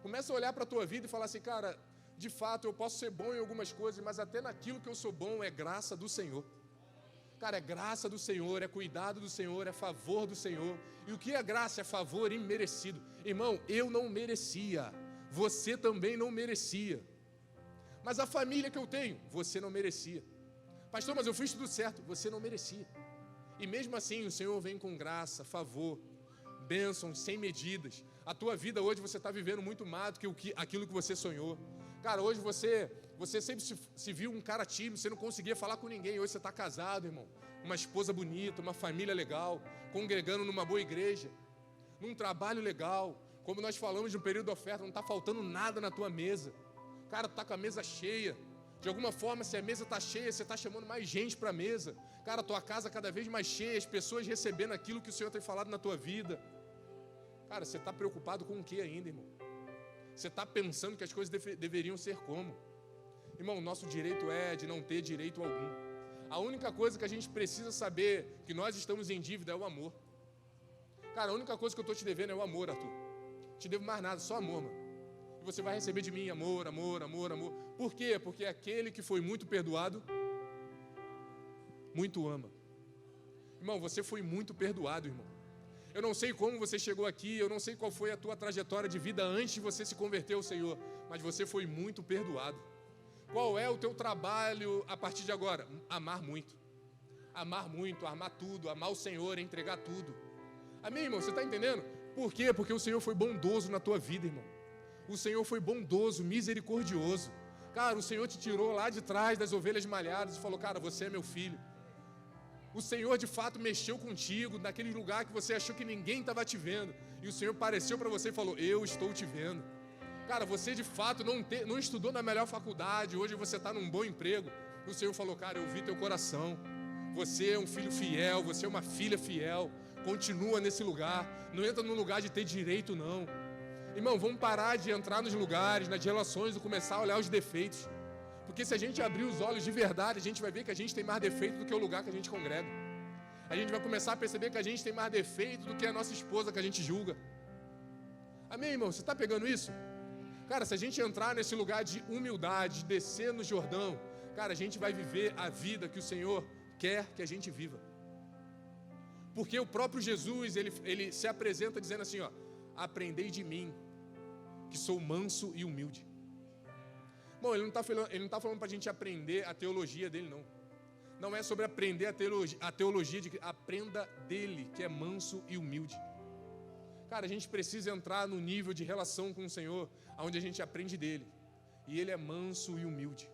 Começa a olhar para a tua vida e falar assim, cara, de fato eu posso ser bom em algumas coisas, mas até naquilo que eu sou bom é graça do Senhor. Cara, é graça do Senhor, é cuidado do Senhor, é favor do Senhor. E o que é graça? É favor imerecido. Irmão, eu não merecia, você também não merecia. Mas a família que eu tenho, você não merecia. Pastor, mas eu fiz tudo certo, você não merecia. E mesmo assim o Senhor vem com graça, favor, bênçãos sem medidas. A tua vida hoje você está vivendo muito mais do que aquilo que você sonhou. Cara, hoje você sempre se viu um cara tímido, você não conseguia falar com ninguém. Hoje você está casado, irmão. Uma esposa bonita, uma família legal, congregando numa boa igreja, num trabalho legal. Como nós falamos de um período de oferta, não está faltando nada na tua mesa. Cara, tu está com a mesa cheia. De alguma forma, se a mesa está cheia, você está chamando mais gente para a mesa. Cara, tua casa cada vez mais cheia, as pessoas recebendo aquilo que o Senhor tem falado na tua vida. Cara, você está preocupado com o que ainda, irmão? Você está pensando que as coisas deveriam ser como? Irmão, o nosso direito é de não ter direito algum. A única coisa que a gente precisa saber que nós estamos em dívida é o amor. Cara, a única coisa que eu estou te devendo é o amor, Arthur. Não te devo mais nada, só amor, mano. E você vai receber de mim amor, amor, amor, amor. Por quê? Porque aquele que foi muito perdoado, muito ama. Irmão, você foi muito perdoado, irmão. Eu não sei como você chegou aqui, eu não sei qual foi a tua trajetória de vida antes de você se converter ao Senhor, mas você foi muito perdoado. Qual é o teu trabalho a partir de agora? Amar muito. Amar muito, amar tudo, amar o Senhor, entregar tudo. Amém, irmão? Você está entendendo? Por quê? Porque o Senhor foi bondoso na tua vida, irmão. O Senhor foi bondoso, misericordioso. Cara, o Senhor te tirou lá de trás das ovelhas malhadas e falou, cara, você é meu filho. O Senhor de fato mexeu contigo naquele lugar que você achou que ninguém estava te vendo. E o Senhor apareceu para você e falou, eu estou te vendo. Cara, você de fato não estudou na melhor faculdade, hoje você está num bom emprego. E o Senhor falou, cara, eu vi teu coração. Você é um filho fiel, você é uma filha fiel. Continua nesse lugar, não entra no lugar de ter direito não. Irmão, vamos parar de entrar nos lugares, nas relações e começar a olhar os defeitos. Porque se a gente abrir os olhos de verdade, a gente vai ver que a gente tem mais defeito do que o lugar que a gente congrega. A gente vai começar a perceber que a gente tem mais defeito do que a nossa esposa que a gente julga. Amém, irmão? Você está pegando isso? Cara, se a gente entrar nesse lugar de humildade, descer no Jordão, cara, a gente vai viver a vida que o Senhor quer que a gente viva. Porque o próprio Jesus, ele se apresenta dizendo assim, ó, aprendei de mim, que sou manso e humilde. Bom, ele não está falando para a gente aprender a teologia dele, não. Não é sobre aprender a teologia de que aprenda dele, que é manso e humilde. Cara, a gente precisa entrar no nível de relação com o Senhor, onde a gente aprende dele. E ele é manso e humilde.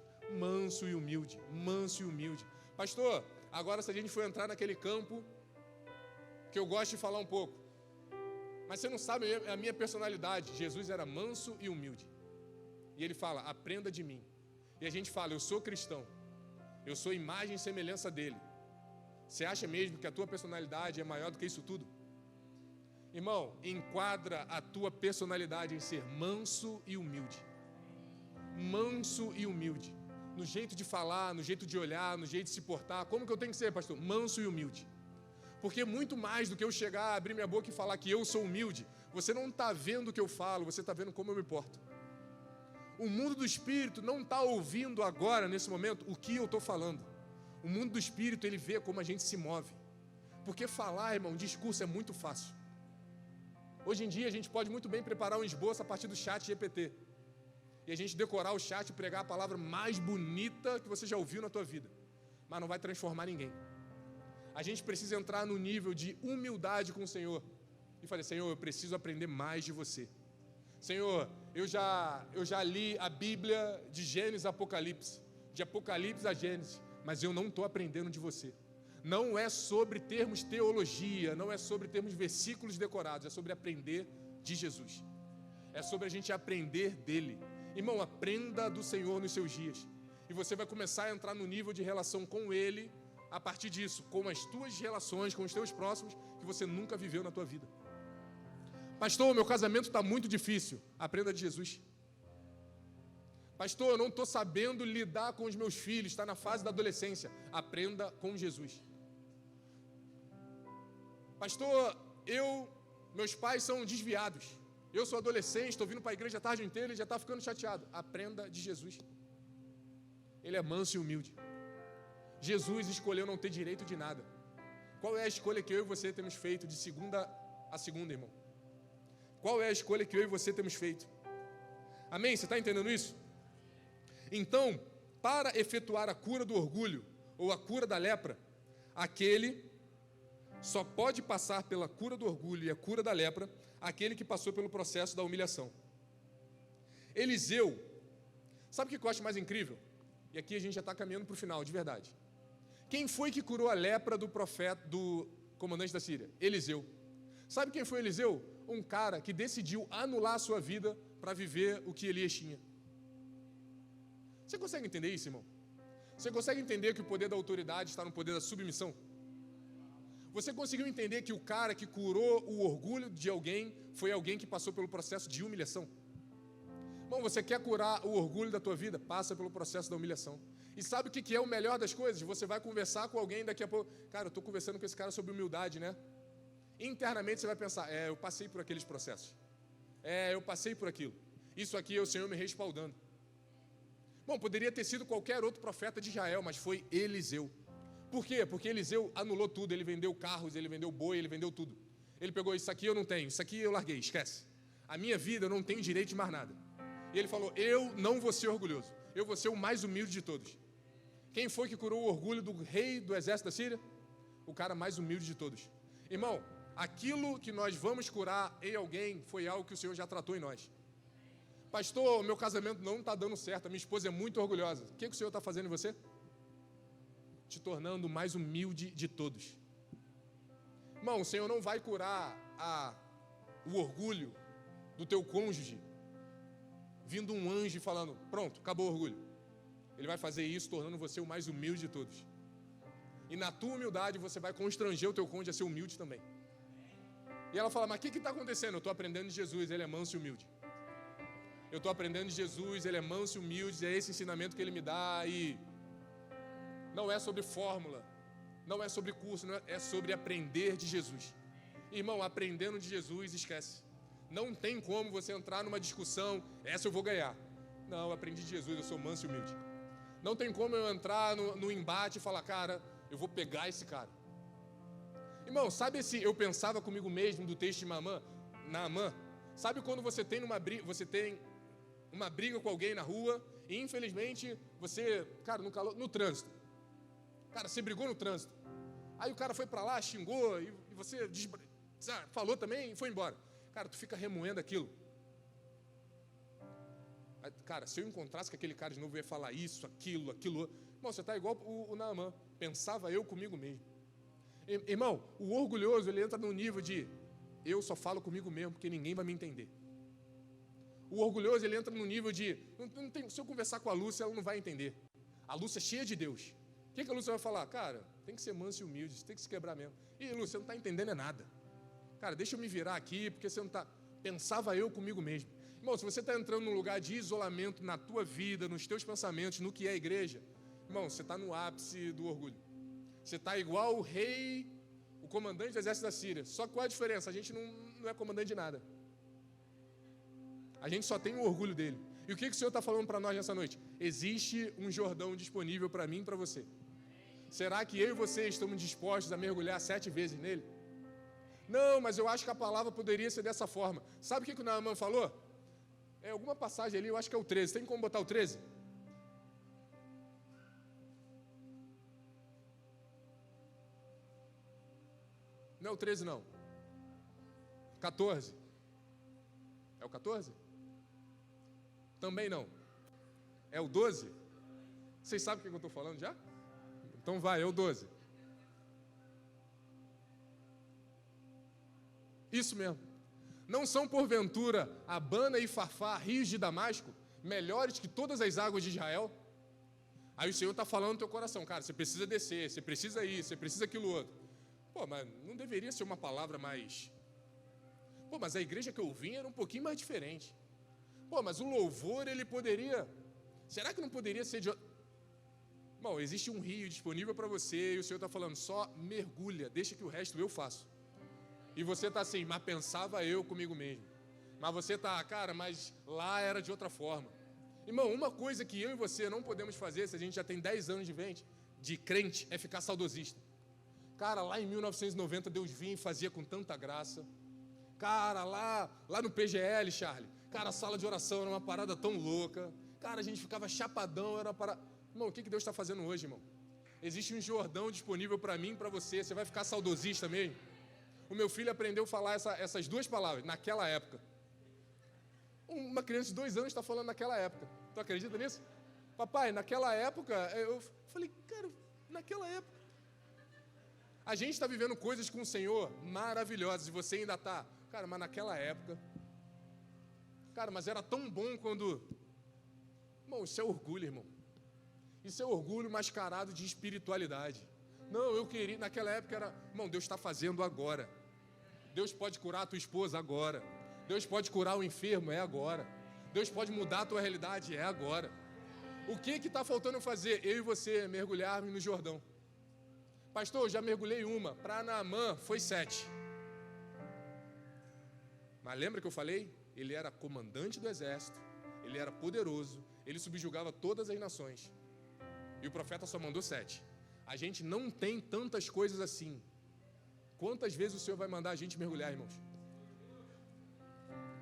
Manso e humilde. Manso e humilde. Pastor, agora se a gente for entrar naquele campo que eu gosto de falar um pouco, mas você não sabe a minha personalidade. Jesus era manso e humilde. E ele fala, aprenda de mim. E a gente fala, eu sou cristão. Eu sou imagem e semelhança dele. Você acha mesmo que a tua personalidade é maior do que isso tudo? Irmão, enquadra a tua personalidade em ser manso e humilde. Manso e humilde. No jeito de falar, no jeito de olhar, no jeito de se portar. Como que eu tenho que ser, pastor? Manso e humilde. Porque muito mais do que eu chegar, abrir minha boca e falar que eu sou humilde, você não está vendo o que eu falo, você está vendo como eu me porto. O mundo do Espírito não está ouvindo agora, nesse momento, o que eu estou falando. O mundo do Espírito, ele vê como a gente se move. Porque falar, irmão, discurso é muito fácil. Hoje em dia, a gente pode muito bem preparar um esboço a partir do chat GPT. E a gente decorar o chat e pregar a palavra mais bonita que você já ouviu na tua vida. Mas não vai transformar ninguém. A gente precisa entrar no nível de humildade com o Senhor. E falar, Senhor, eu preciso aprender mais de você. Senhor, eu já li a Bíblia de Gênesis a Apocalipse. De Apocalipse a Gênesis. Mas eu não estou aprendendo de você. Não é sobre termos teologia, não é sobre termos versículos decorados, é sobre aprender de Jesus. É sobre a gente aprender dele. Irmão, aprenda do Senhor nos seus dias. E você vai começar a entrar no nível de relação com ele, a partir disso, com as tuas relações, com os teus próximos, que você nunca viveu na tua vida. Pastor, meu casamento está muito difícil. Aprenda de Jesus. Pastor, eu não estou sabendo lidar com os meus filhos, está na fase da adolescência. Aprenda com Jesus. Pastor, meus pais são desviados. Eu sou adolescente, estou vindo para a igreja a tarde inteira e já está ficando chateado. Aprenda de Jesus. Ele é manso e humilde. Jesus escolheu não ter direito de nada. Qual é a escolha que eu e você temos feito de segunda a segunda, irmão? Qual é a escolha que eu e você temos feito? Amém? Você está entendendo isso? Então, para efetuar a cura do orgulho ou a cura da lepra, aquele só pode passar pela cura do orgulho e a cura da lepra aquele que passou pelo processo da humilhação. Eliseu, sabe o que eu acho mais incrível? E aqui a gente já está caminhando para o final, de verdade. Quem foi que curou a lepra do profeta, do comandante da Síria? Eliseu. Sabe quem foi Eliseu? Um cara que decidiu anular a sua vida para viver o que Elias tinha. Você consegue entender isso, irmão? Você consegue entender que o poder da autoridade está no poder da submissão? Você conseguiu entender que o cara que curou o orgulho de alguém foi alguém que passou pelo processo de humilhação? Bom, você quer curar o orgulho da tua vida? Passa pelo processo da humilhação. E sabe o que é o melhor das coisas? Você vai conversar com alguém daqui a pouco. Cara, eu estou conversando com esse cara sobre humildade, né? Internamente você vai pensar, eu passei por aqueles processos. Eu passei por aquilo. Isso aqui é o Senhor me respaldando. Bom, poderia ter sido qualquer outro profeta de Israel, mas foi Eliseu. Por quê? Porque Eliseu anulou tudo. Ele vendeu carros, ele vendeu boi, ele vendeu tudo. Ele pegou, isso aqui eu não tenho, isso aqui eu larguei, esquece. A minha vida eu não tenho direito de mais nada. E ele falou, eu não vou ser orgulhoso. Eu vou ser o mais humilde de todos. Quem foi que curou o orgulho do rei do exército da Síria? O cara mais humilde de todos. Irmão, aquilo que nós vamos curar em alguém foi algo que o Senhor já tratou em nós. Pastor, meu casamento não está dando certo, a minha esposa é muito orgulhosa. O que o Senhor está fazendo em você? Te tornando o mais humilde de todos. Irmão, o Senhor não vai curar o orgulho do teu cônjuge vindo um anjo e falando, pronto, acabou o orgulho. Ele vai fazer isso tornando você o mais humilde de todos. E na tua humildade você vai constranger o teu cônjuge a ser humilde também. E ela fala, mas o que está acontecendo? Eu estou aprendendo de Jesus, ele é manso e humilde. Eu estou aprendendo de Jesus, ele é manso e humilde, é esse ensinamento que ele me dá e não é sobre fórmula, não é sobre curso, é sobre aprender de Jesus. Irmão, aprendendo de Jesus, esquece. Não tem como você entrar numa discussão, essa eu vou ganhar. Não, eu aprendi de Jesus, eu sou manso e humilde. Não tem como eu entrar no embate e falar, cara, eu vou pegar esse cara. Irmão, sabe esse eu pensava comigo mesmo do texto de Naamã? Sabe quando você tem uma briga com alguém na rua e infelizmente você, cara, no trânsito. Cara, você brigou no trânsito. Aí o cara foi pra lá, xingou e você falou também e foi embora. Cara, tu fica remoendo aquilo. Aí, cara, se eu encontrasse com aquele cara de novo, eu ia falar isso, aquilo. Irmão, você está igual o Naamã. Pensava eu comigo mesmo. Irmão, o orgulhoso, ele entra no nível de eu só falo comigo mesmo, porque ninguém vai me entender. O orgulhoso, ele entra no nível de se eu conversar com a Lúcia, ela não vai entender. A Lúcia é cheia de Deus. O que a Lúcia vai falar? Cara, tem que ser manso e humilde, você tem que se quebrar mesmo. E Lúcia, você não está entendendo nada. Cara, deixa eu me virar aqui, porque você não está... Pensava eu comigo mesmo. Irmão, se você está entrando num lugar de isolamento na tua vida, nos teus pensamentos, no que é a igreja, irmão, você está no ápice do orgulho. Você está igual o rei, o comandante do exército da Síria. Só que qual a diferença? A gente não é comandante de nada. A gente só tem o orgulho dele. E o que o Senhor está falando para nós nessa noite? Existe um Jordão disponível para mim e para você. Será que eu e você estamos dispostos a mergulhar 7 vezes nele? Não, mas eu acho que a palavra poderia ser dessa forma. Sabe o que o Naamã falou? É alguma passagem ali, eu acho que é o 13. Tem como botar o 13? Não é o 13 não. 14. É o 14? Também não. É o 12? Vocês sabem o que eu estou falando já? Então vai, é o 12. Isso mesmo. Não são porventura Abana e Farfá, rios de Damasco, melhores que todas as águas de Israel? Aí o Senhor está falando no teu coração, cara, você precisa descer, você precisa isso, você precisa aquilo outro. Pô, mas não deveria ser uma palavra mais... Pô, mas a igreja que eu vim era um pouquinho mais diferente. Pô, mas o louvor, ele poderia... Será que não poderia ser de... Bom, existe um rio disponível para você e o Senhor está falando, só mergulha, deixa que o resto eu faço. E você está assim, mas pensava eu comigo mesmo. Mas você está, cara, mas lá era de outra forma. Irmão, uma coisa que eu e você não podemos fazer, se a gente já tem 10 anos de crente, é ficar saudosista. Cara, lá em 1990 Deus vinha e fazia com tanta graça. Cara, lá no PGL, Charlie, cara, a sala de oração era uma parada tão louca. Cara, a gente ficava chapadão, era uma parada... Irmão, o que Deus está fazendo hoje, irmão? Existe um Jordão disponível para mim e para você. Você vai ficar saudosista mesmo? O meu filho aprendeu a falar essas duas palavras, naquela época. Uma criança de 2 anos está falando naquela época. Tu acredita nisso? Papai, naquela época, eu falei, cara, naquela época. A gente está vivendo coisas com o Senhor maravilhosas e você ainda está, cara, mas naquela época. Cara, mas era tão bom quando... Irmão, isso é orgulho, irmão. Isso é orgulho mascarado de espiritualidade. Não, eu queria, naquela época era... Irmão, Deus está fazendo agora. Deus pode curar a tua esposa agora. Deus pode curar o enfermo, é agora. Deus pode mudar a tua realidade, é agora. O que está faltando fazer? Eu e você mergulharmos no Jordão. Pastor, eu já mergulhei uma. Para Naamã foi 7. Mas lembra que eu falei? Ele era comandante do exército. Ele era poderoso. Ele subjugava todas as nações. E o profeta só mandou 7. A gente não tem tantas coisas assim. Quantas vezes o Senhor vai mandar a gente mergulhar, irmãos?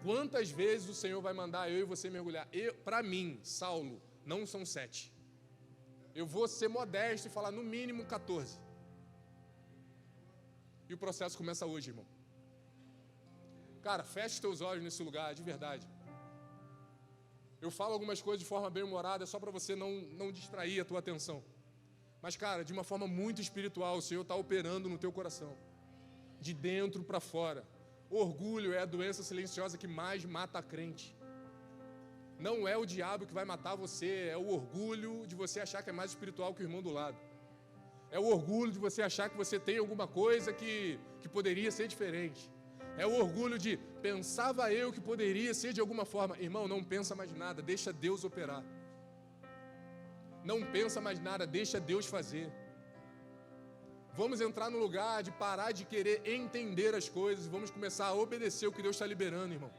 Quantas vezes o Senhor vai mandar eu e você mergulhar? Para mim, Saulo, não são 7. Eu vou ser modesto e falar no mínimo 14. E o processo começa hoje, irmão. Cara, feche teus olhos nesse lugar, de verdade. Eu falo algumas coisas de forma bem humorada, só para você não distrair a tua atenção. Mas, cara, de uma forma muito espiritual, o Senhor está operando no teu coração. De dentro para fora. Orgulho é a doença silenciosa que mais mata a crente. Não é o diabo que vai matar você, é o orgulho de você achar que é mais espiritual que o irmão do lado. É o orgulho de você achar que você tem alguma coisa que poderia ser diferente. É o orgulho de, pensava eu que poderia ser de alguma forma. Irmão, não pensa mais nada, deixa Deus operar. Não pensa mais nada, deixa Deus fazer. Vamos entrar no lugar de parar de querer entender as coisas. Vamos começar a obedecer o que Deus está liberando, irmão.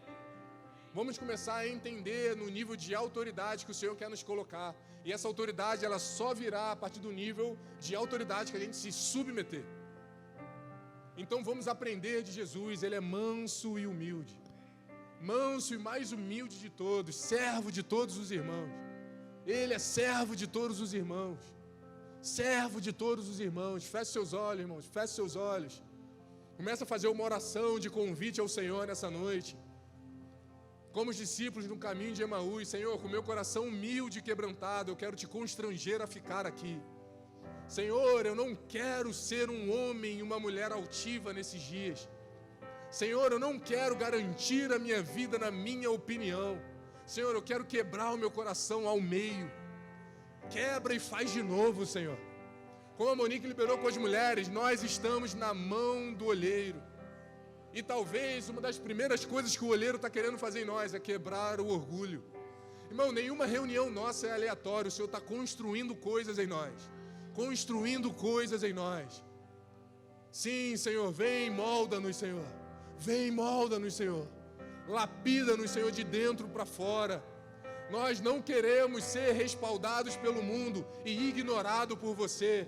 Vamos começar a entender no nível de autoridade que o Senhor quer nos colocar. E essa autoridade, ela só virá a partir do nível de autoridade que a gente se submeter. Então vamos aprender de Jesus. Ele é manso e humilde. Manso e mais humilde de todos. Servo de todos os irmãos. Ele é servo de todos os irmãos. Servo de todos os irmãos. Feche seus olhos, irmãos. Feche seus olhos. Começa a fazer uma oração de convite ao Senhor nessa noite. Como os discípulos no caminho de Emaús. Senhor, com meu coração humilde e quebrantado, eu quero te constranger a ficar aqui. Senhor, eu não quero ser um homem e uma mulher altiva nesses dias. Senhor, eu não quero garantir a minha vida na minha opinião. Senhor, eu quero quebrar o meu coração ao meio. Quebra e faz de novo, Senhor. Como a Monique liberou com as mulheres, nós estamos na mão do olheiro. E talvez uma das primeiras coisas que o olheiro está querendo fazer em nós é quebrar o orgulho. Irmão, nenhuma reunião nossa é aleatória. O Senhor está construindo coisas em nós. Construindo coisas em nós. Sim, Senhor, vem, molda-nos, Senhor. Vem, molda-nos, Senhor. Lapida-nos, Senhor, de dentro para fora. Nós não queremos ser respaldados pelo mundo e ignorados por você.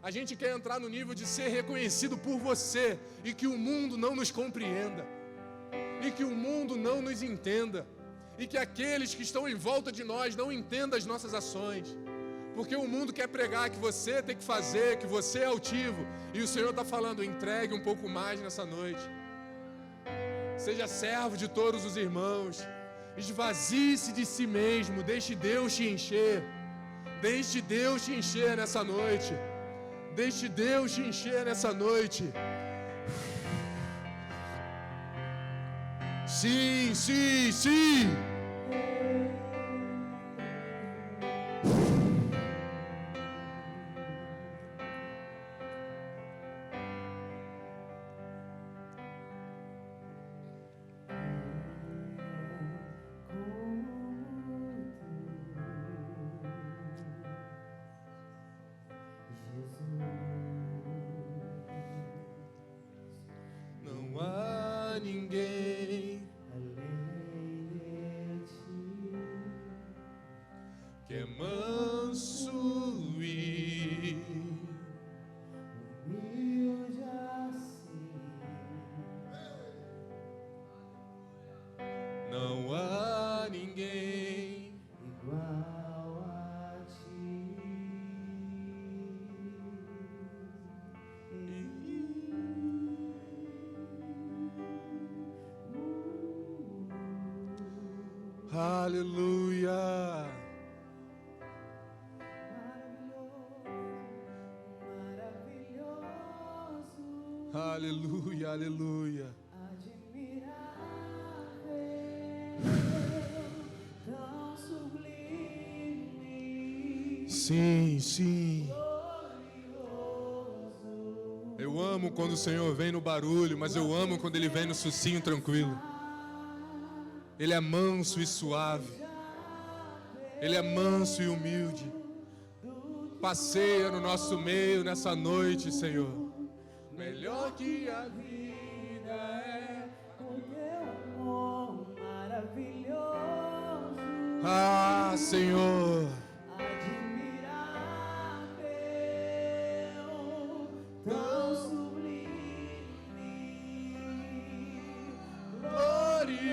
A gente quer entrar no nível de ser reconhecido por você e que o mundo não nos compreenda, e que o mundo não nos entenda, e que aqueles que estão em volta de nós não entendam as nossas ações. Porque o mundo quer pregar que você tem que fazer, que você é altivo, e o Senhor está falando, entregue um pouco mais nessa noite. Seja servo de todos os irmãos. Esvazie-se de si mesmo. Deixe Deus te encher. Deixe Deus te encher nessa noite. Deixe Deus te encher nessa noite. Sim, sim, sim. Não há ninguém que é manso e humilde assim. Não há ninguém igual a ti. Aleluia. Aleluia, aleluia. Sim, sim. Eu amo quando o Senhor vem no barulho, mas eu amo quando Ele vem no sossio tranquilo. Ele é manso e suave. Ele é manso e humilde. Passeia no nosso meio nessa noite, Senhor. Melhor que a vida é o teu amor maravilhoso. Ah, Senhor. Admirável, tão sublime, glorioso.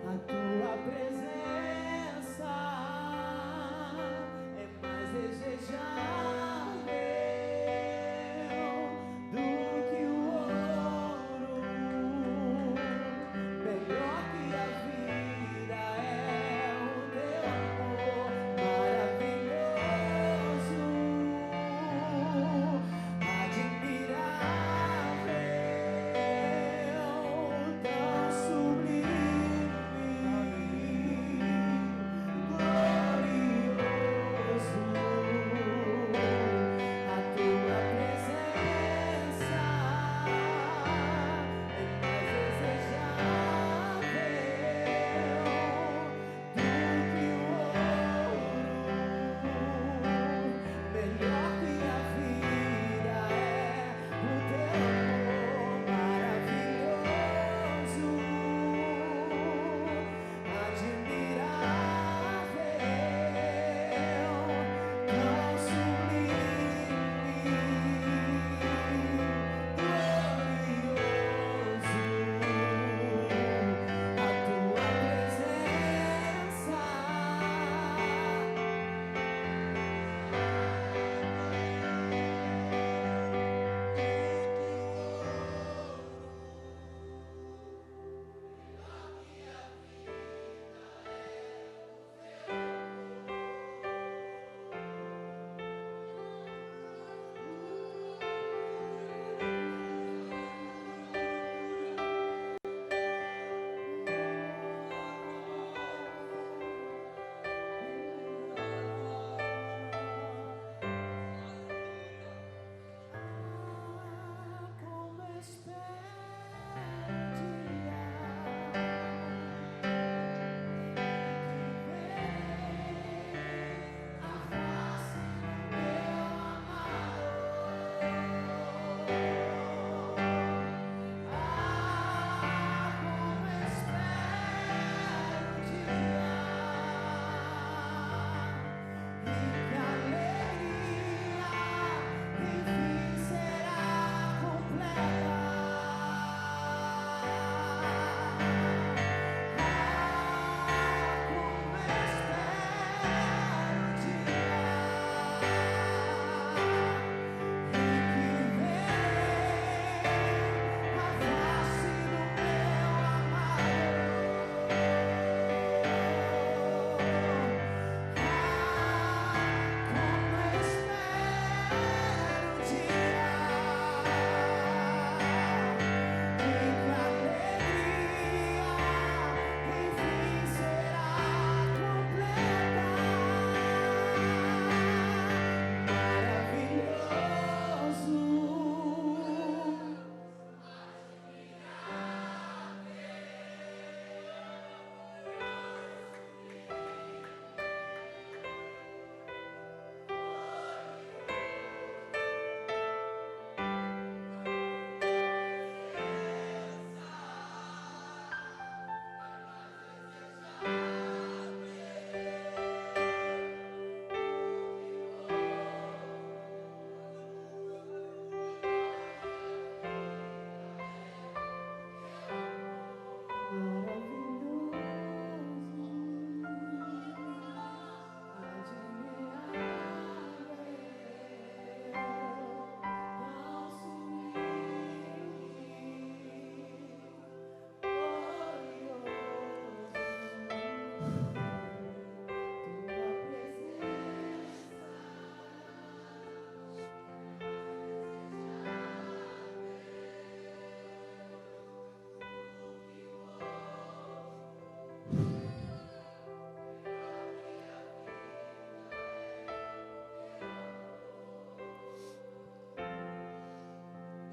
A tua presença é mais desejável do que o ouro, melhor que a vida é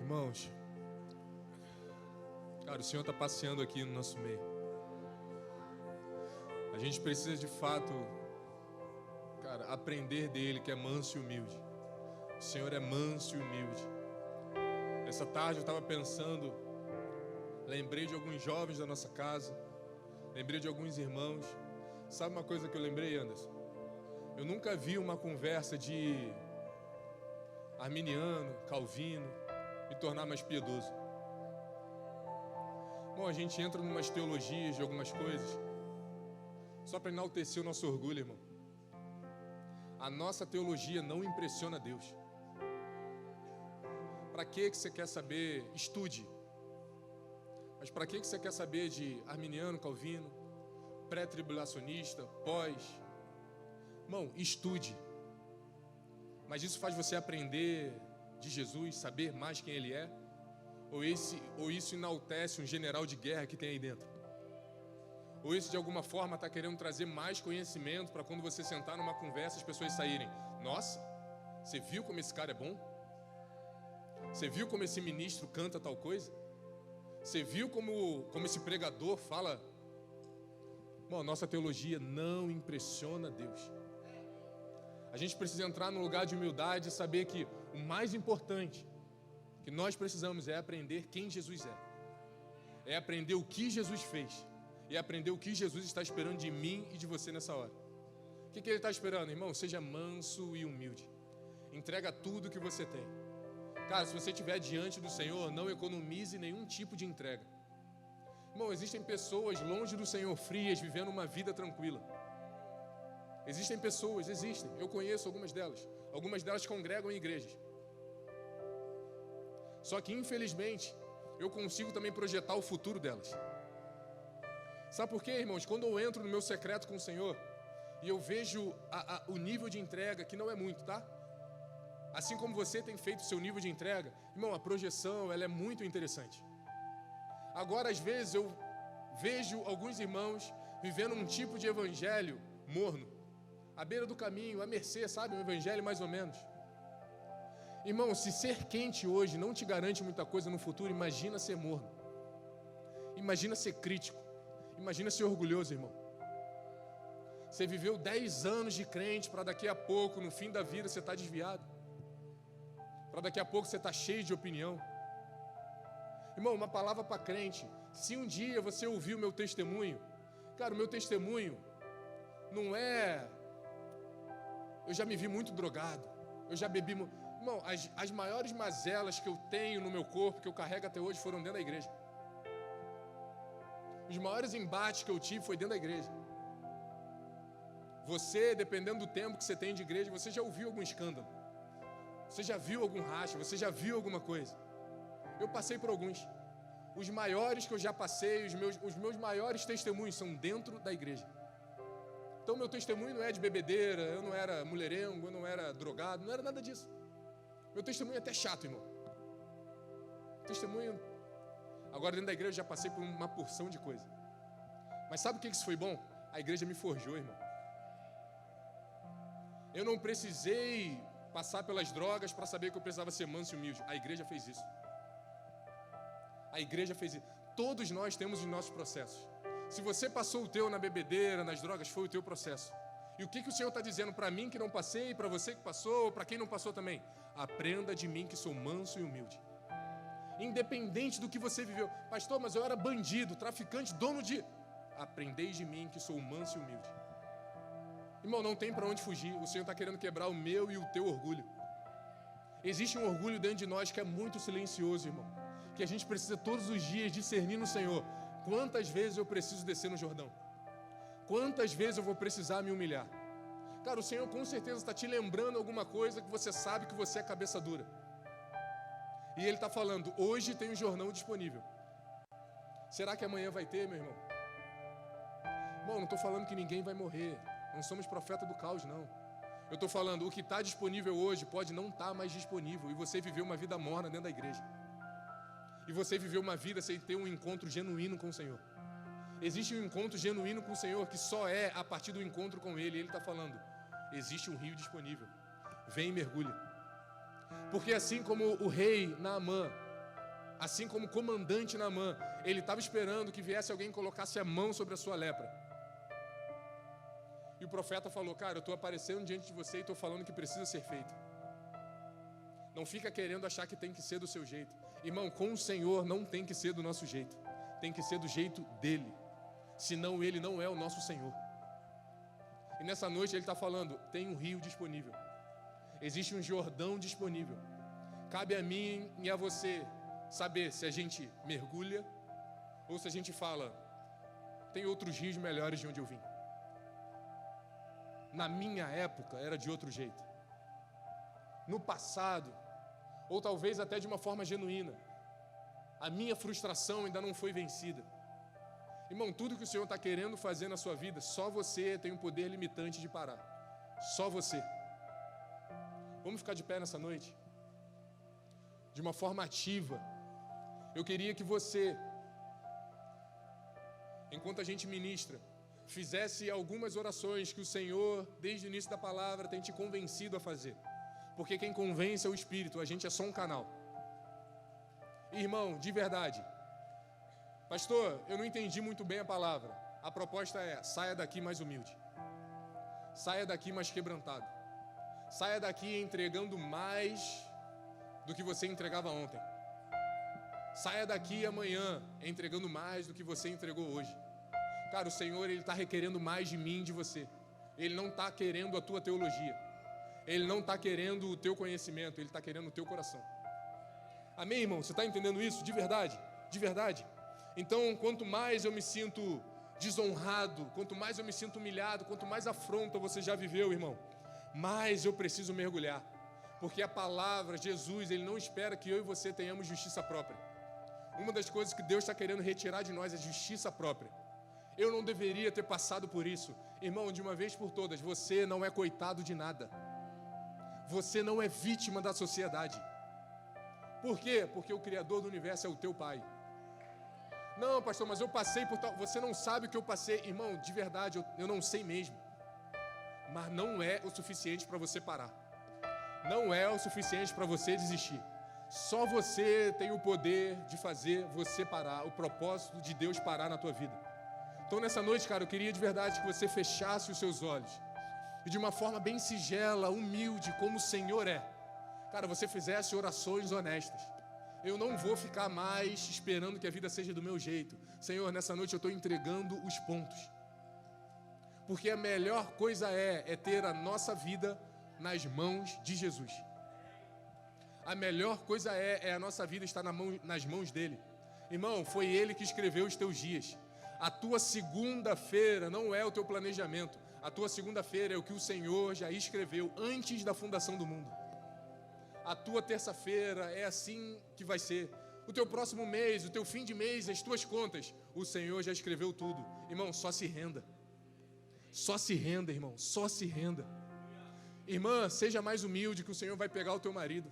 Irmãos, cara, o Senhor está passeando aqui no nosso meio. A gente precisa de fato, cara, aprender dele, que é manso e humilde. O Senhor é manso e humilde. Essa tarde eu estava pensando, lembrei de alguns jovens da nossa casa, lembrei de alguns irmãos. Sabe uma coisa que eu lembrei, Anderson? Eu nunca vi uma conversa de arminiano, calvino, me tornar mais piedoso. Bom, a gente entra em umas teologias de algumas coisas, só para enaltecer o nosso orgulho, irmão. A nossa teologia não impressiona Deus. Para que você quer saber? Estude. Mas para que você quer saber de arminiano, calvino, pré-tribulacionista, pós? Irmão, estude. Mas isso faz você aprender de Jesus, saber mais quem Ele é? Ou isso enaltece um general de guerra que tem aí dentro? Ou isso de alguma forma está querendo trazer mais conhecimento para quando você sentar numa conversa as pessoas saírem: nossa, você viu como esse cara é bom? Você viu como esse ministro canta tal coisa? Você viu como esse pregador fala? Bom, nossa teologia não impressiona Deus. A gente precisa entrar num lugar de humildade e saber que o mais importante que nós precisamos é aprender quem Jesus é. É aprender o que Jesus fez. E aprender o que Jesus está esperando de mim e de você nessa hora. O que Ele está esperando, irmão? Seja manso e humilde. Entrega tudo que você tem. Cara, se você estiver diante do Senhor, não economize nenhum tipo de entrega. Irmão, existem pessoas longe do Senhor, frias, vivendo uma vida tranquila. Existem pessoas, existem. Eu conheço algumas delas. Algumas delas congregam em igrejas. Só que, infelizmente, eu consigo também projetar o futuro delas. Sabe por quê, irmãos? Quando eu entro no meu secreto com o Senhor e eu vejo o nível de entrega, que não é muito, tá? Assim como você tem feito o seu nível de entrega, irmão, a projeção, ela é muito interessante. Agora, às vezes, eu vejo alguns irmãos vivendo um tipo de evangelho morno, à beira do caminho, à mercê, sabe? Um evangelho mais ou menos. Irmão, se ser quente hoje não te garante muita coisa no futuro, imagina ser morno. Imagina ser crítico. Imagina ser orgulhoso, irmão. Você viveu 10 anos de crente para daqui a pouco, no fim da vida, você está desviado. Para daqui a pouco você está cheio de opinião. Irmão, uma palavra para crente. Se um dia você ouvir o meu testemunho, cara, o meu testemunho não é... Eu já me vi muito drogado. Eu já bebi... Irmão, as maiores mazelas que eu tenho no meu corpo, que eu carrego até hoje, foram dentro da igreja. Os maiores embates que eu tive foi dentro da igreja. Você, dependendo do tempo que você tem de igreja, você já ouviu algum escândalo. Você já viu algum racha, você já viu alguma coisa. Eu passei por alguns. Os maiores que eu já passei, os meus maiores testemunhos são dentro da igreja. Então meu testemunho não é de bebedeira, eu não era mulherengo, eu não era drogado, não era nada disso. Meu testemunho é até chato, irmão. Testemunho... Agora dentro da igreja eu já passei por uma porção de coisa. Mas sabe o que isso foi bom? A igreja me forjou, irmão. Eu não precisei passar pelas drogas para saber que eu precisava ser manso e humilde. A igreja fez isso. A igreja fez isso. Todos nós temos os nossos processos. Se você passou o teu na bebedeira, nas drogas, foi o teu processo. E o que o Senhor está dizendo para mim que não passei, para você que passou, para quem não passou também? Aprenda de mim que sou manso e humilde. Independente do que você viveu. Pastor, mas eu era bandido, traficante, dono de... Aprendei de mim que sou manso e humilde. Irmão, não tem para onde fugir. O Senhor está querendo quebrar o meu e o teu orgulho. Existe um orgulho dentro de nós que é muito silencioso, irmão. Que a gente precisa todos os dias discernir no Senhor. Quantas vezes eu preciso descer no Jordão? Quantas vezes eu vou precisar me humilhar? Cara, o Senhor com certeza está te lembrando alguma coisa que você sabe que você é cabeça dura. E Ele está falando, hoje tem um jornal disponível. Será que amanhã vai ter, meu irmão? Irmão, não estou falando que ninguém vai morrer. Não somos profeta do caos, não. Eu estou falando, o que está disponível hoje pode não estar mais disponível. E você viveu uma vida morna dentro da igreja. E você viveu uma vida sem ter um encontro genuíno com o Senhor. Existe um encontro genuíno com o Senhor que só é a partir do encontro com Ele. Ele está falando, existe um rio disponível. Vem e mergulha. Porque assim como o rei Naamã Assim como o comandante Naamã, ele estava esperando que viesse alguém e colocasse a mão sobre a sua lepra. E o profeta falou: cara, eu estou aparecendo diante de você e estou falando que precisa ser feito. Não fica querendo achar que tem que ser do seu jeito. Irmão, com o Senhor não tem que ser do nosso jeito. Tem que ser do jeito dele. Senão ele não é o nosso Senhor. E nessa noite ele está falando: tem um rio disponível. Existe um Jordão disponível. Cabe a mim e a você saber se a gente mergulha ou se a gente fala: tem outros rios melhores de onde eu vim. Na minha época era de outro jeito. No passado, ou talvez até de uma forma genuína, a minha frustração ainda não foi vencida. Irmão, tudo que o Senhor está querendo fazer na sua vida, só você tem um poder limitante de parar. Só você. Vamos ficar de pé nessa noite? De uma forma ativa. Eu queria que você, enquanto a gente ministra, fizesse algumas orações que o Senhor, desde o início da palavra, tem te convencido a fazer. Porque quem convence é o Espírito, a gente é só um canal. Irmão, de verdade, pastor, eu não entendi muito bem a palavra. A proposta é: saia daqui mais humilde. Saia daqui mais quebrantado. Saia daqui entregando mais do que você entregava ontem. Saia daqui amanhã entregando mais do que você entregou hoje. Cara, o Senhor, Ele está requerendo mais de mim e de você. Ele não está querendo a tua teologia. Ele não está querendo o teu conhecimento. Ele está querendo o teu coração. Amém, irmão? Você está entendendo isso? De verdade? De verdade? Então, quanto mais eu me sinto desonrado, quanto mais eu me sinto humilhado, quanto mais afronta você já viveu, irmão, mais eu preciso mergulhar. Porque a palavra, Jesus, Ele não espera que eu e você tenhamos justiça própria. Uma das coisas que Deus está querendo retirar de nós é justiça própria. Eu não deveria ter passado por isso. Irmão, de uma vez por todas, você não é coitado de nada. Você não é vítima da sociedade. Por quê? Porque o Criador do universo é o teu Pai. Não, pastor, mas eu passei por tal... Você não sabe o que eu passei. Irmão, de verdade, eu não sei mesmo. Mas não é o suficiente para você parar. Não é o suficiente para você desistir. Só você tem o poder de fazer você parar. O propósito de Deus parar na tua vida. Então nessa noite, cara, eu queria de verdade que você fechasse os seus olhos. E de uma forma bem sigela, humilde, como o Senhor é. Cara, você fizesse orações honestas. Eu não vou ficar mais esperando que a vida seja do meu jeito. Senhor, nessa noite eu estou entregando os pontos. Porque a melhor coisa é ter a nossa vida nas mãos de Jesus. A melhor coisa é a nossa vida estar nas mãos dele. Irmão, foi ele que escreveu os teus dias. A tua segunda-feira não é o teu planejamento. A tua segunda-feira é o que o Senhor já escreveu antes da fundação do mundo. A tua terça-feira é assim que vai ser. O teu próximo mês, o teu fim de mês, as tuas contas, o Senhor já escreveu tudo. Irmão, só se renda. Só se renda, irmão, só se renda. Irmã, seja mais humilde que o Senhor vai pegar o teu marido.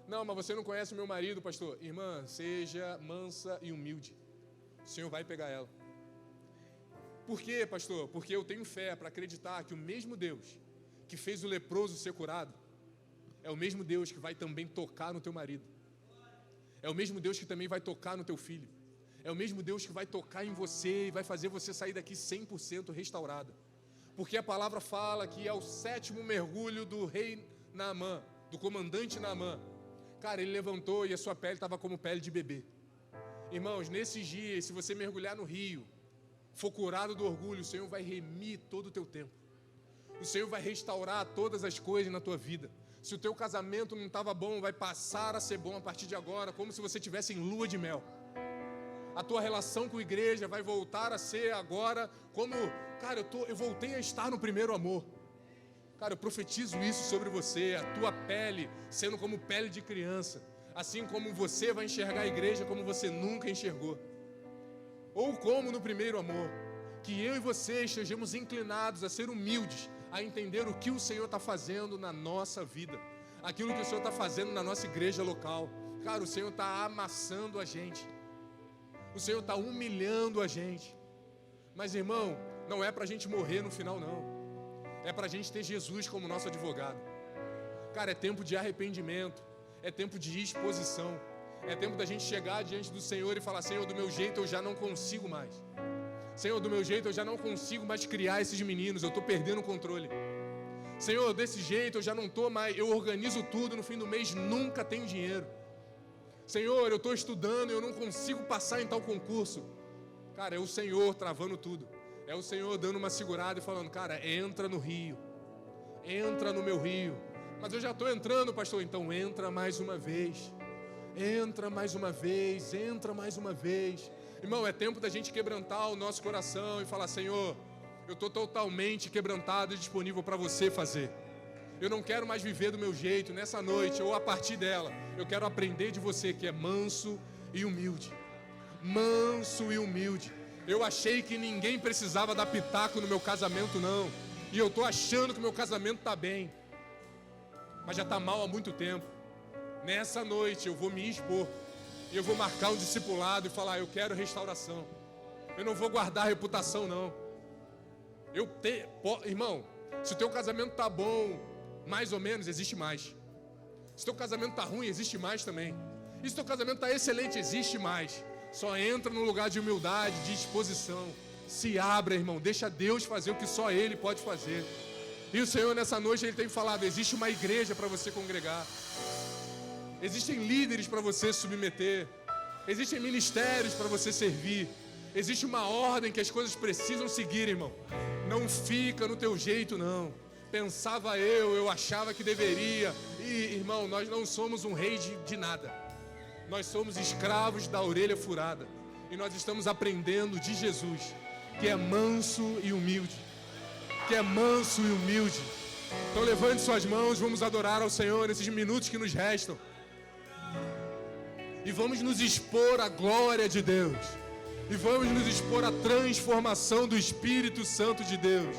Não, mas você não conhece o meu marido, pastor. Irmã, seja mansa e humilde. O Senhor vai pegar ela. Por quê, pastor? Porque eu tenho fé para acreditar que o mesmo Deus que fez o leproso ser curado é o mesmo Deus que vai também tocar no teu marido. É o mesmo Deus que também vai tocar no teu filho. É o mesmo Deus que vai tocar em você e vai fazer você sair daqui 100% restaurada. Porque a palavra fala que é o 7º mergulho do rei Naamã, do comandante Naamã. Cara, ele levantou e a sua pele estava como pele de bebê. Irmãos, nesses dias, se você mergulhar no rio, for curado do orgulho, o Senhor vai remir todo o teu tempo. O Senhor vai restaurar todas as coisas na tua vida. Se o teu casamento não estava bom, vai passar a ser bom a partir de agora, como se você estivesse em lua de mel. A tua relação com a igreja vai voltar a ser agora como... Cara, eu voltei a estar no primeiro amor. Cara, eu profetizo isso sobre você, a tua pele sendo como pele de criança. Assim como você vai enxergar a igreja como você nunca enxergou. Ou como no primeiro amor. Que eu e você estejamos inclinados a ser humildes, a entender o que o Senhor está fazendo na nossa vida. Aquilo que o Senhor está fazendo na nossa igreja local. Cara, o Senhor está amassando a gente. O Senhor está humilhando a gente. Mas, irmão, não é para a gente morrer no final, não. É para a gente ter Jesus como nosso advogado. Cara, é tempo de arrependimento. é tempo de exposição. É tempo da gente chegar diante do Senhor e falar: Senhor, do meu jeito eu já não consigo mais. Senhor, do meu jeito eu já não consigo mais criar esses meninos, eu estou perdendo o controle. Senhor, desse jeito eu já não estou mais, eu organizo tudo, no fim do mês nunca tenho dinheiro. Senhor, eu estou estudando e eu não consigo passar em tal concurso. Cara, é o Senhor travando tudo. É o Senhor dando uma segurada e falando: cara, entra no rio. Entra no meu rio. Mas eu já estou entrando, pastor. Então entra mais uma vez. Entra mais uma vez. Entra mais uma vez. Irmão, é tempo da gente quebrantar o nosso coração e falar: Senhor, eu estou totalmente quebrantado e disponível para você fazer. Eu não quero mais viver do meu jeito nessa noite ou a partir dela. Eu quero aprender de você, que é manso e humilde. Manso e humilde. Eu achei que ninguém precisava dar pitaco no meu casamento, não. E eu estou achando que o meu casamento está bem. Mas já está mal há muito tempo. Nessa noite eu vou me expor. E eu vou marcar um discipulado e falar: eu quero restauração. Eu não vou guardar reputação, não. Irmão, se o teu casamento está bom, mais ou menos, existe mais. Se o teu casamento está ruim, existe mais também. E se o teu casamento está excelente, existe mais. Só entra num lugar de humildade, de disposição. Se abra, irmão, deixa Deus fazer o que só Ele pode fazer. E o Senhor nessa noite Ele tem falado: existe uma igreja para você congregar. Existem líderes para você submeter. Existem ministérios para você servir. Existe uma ordem que as coisas precisam seguir, irmão. Não fica no teu jeito, não. Pensava eu achava que deveria. E, irmão, nós não somos um rei de nada. Nós somos escravos da orelha furada. E nós estamos aprendendo de Jesus, que é manso e humilde. Que é manso e humilde. Então levante suas mãos, vamos adorar ao Senhor nesses minutos que nos restam. E vamos nos expor à glória de Deus. E vamos nos expor à transformação do Espírito Santo de Deus.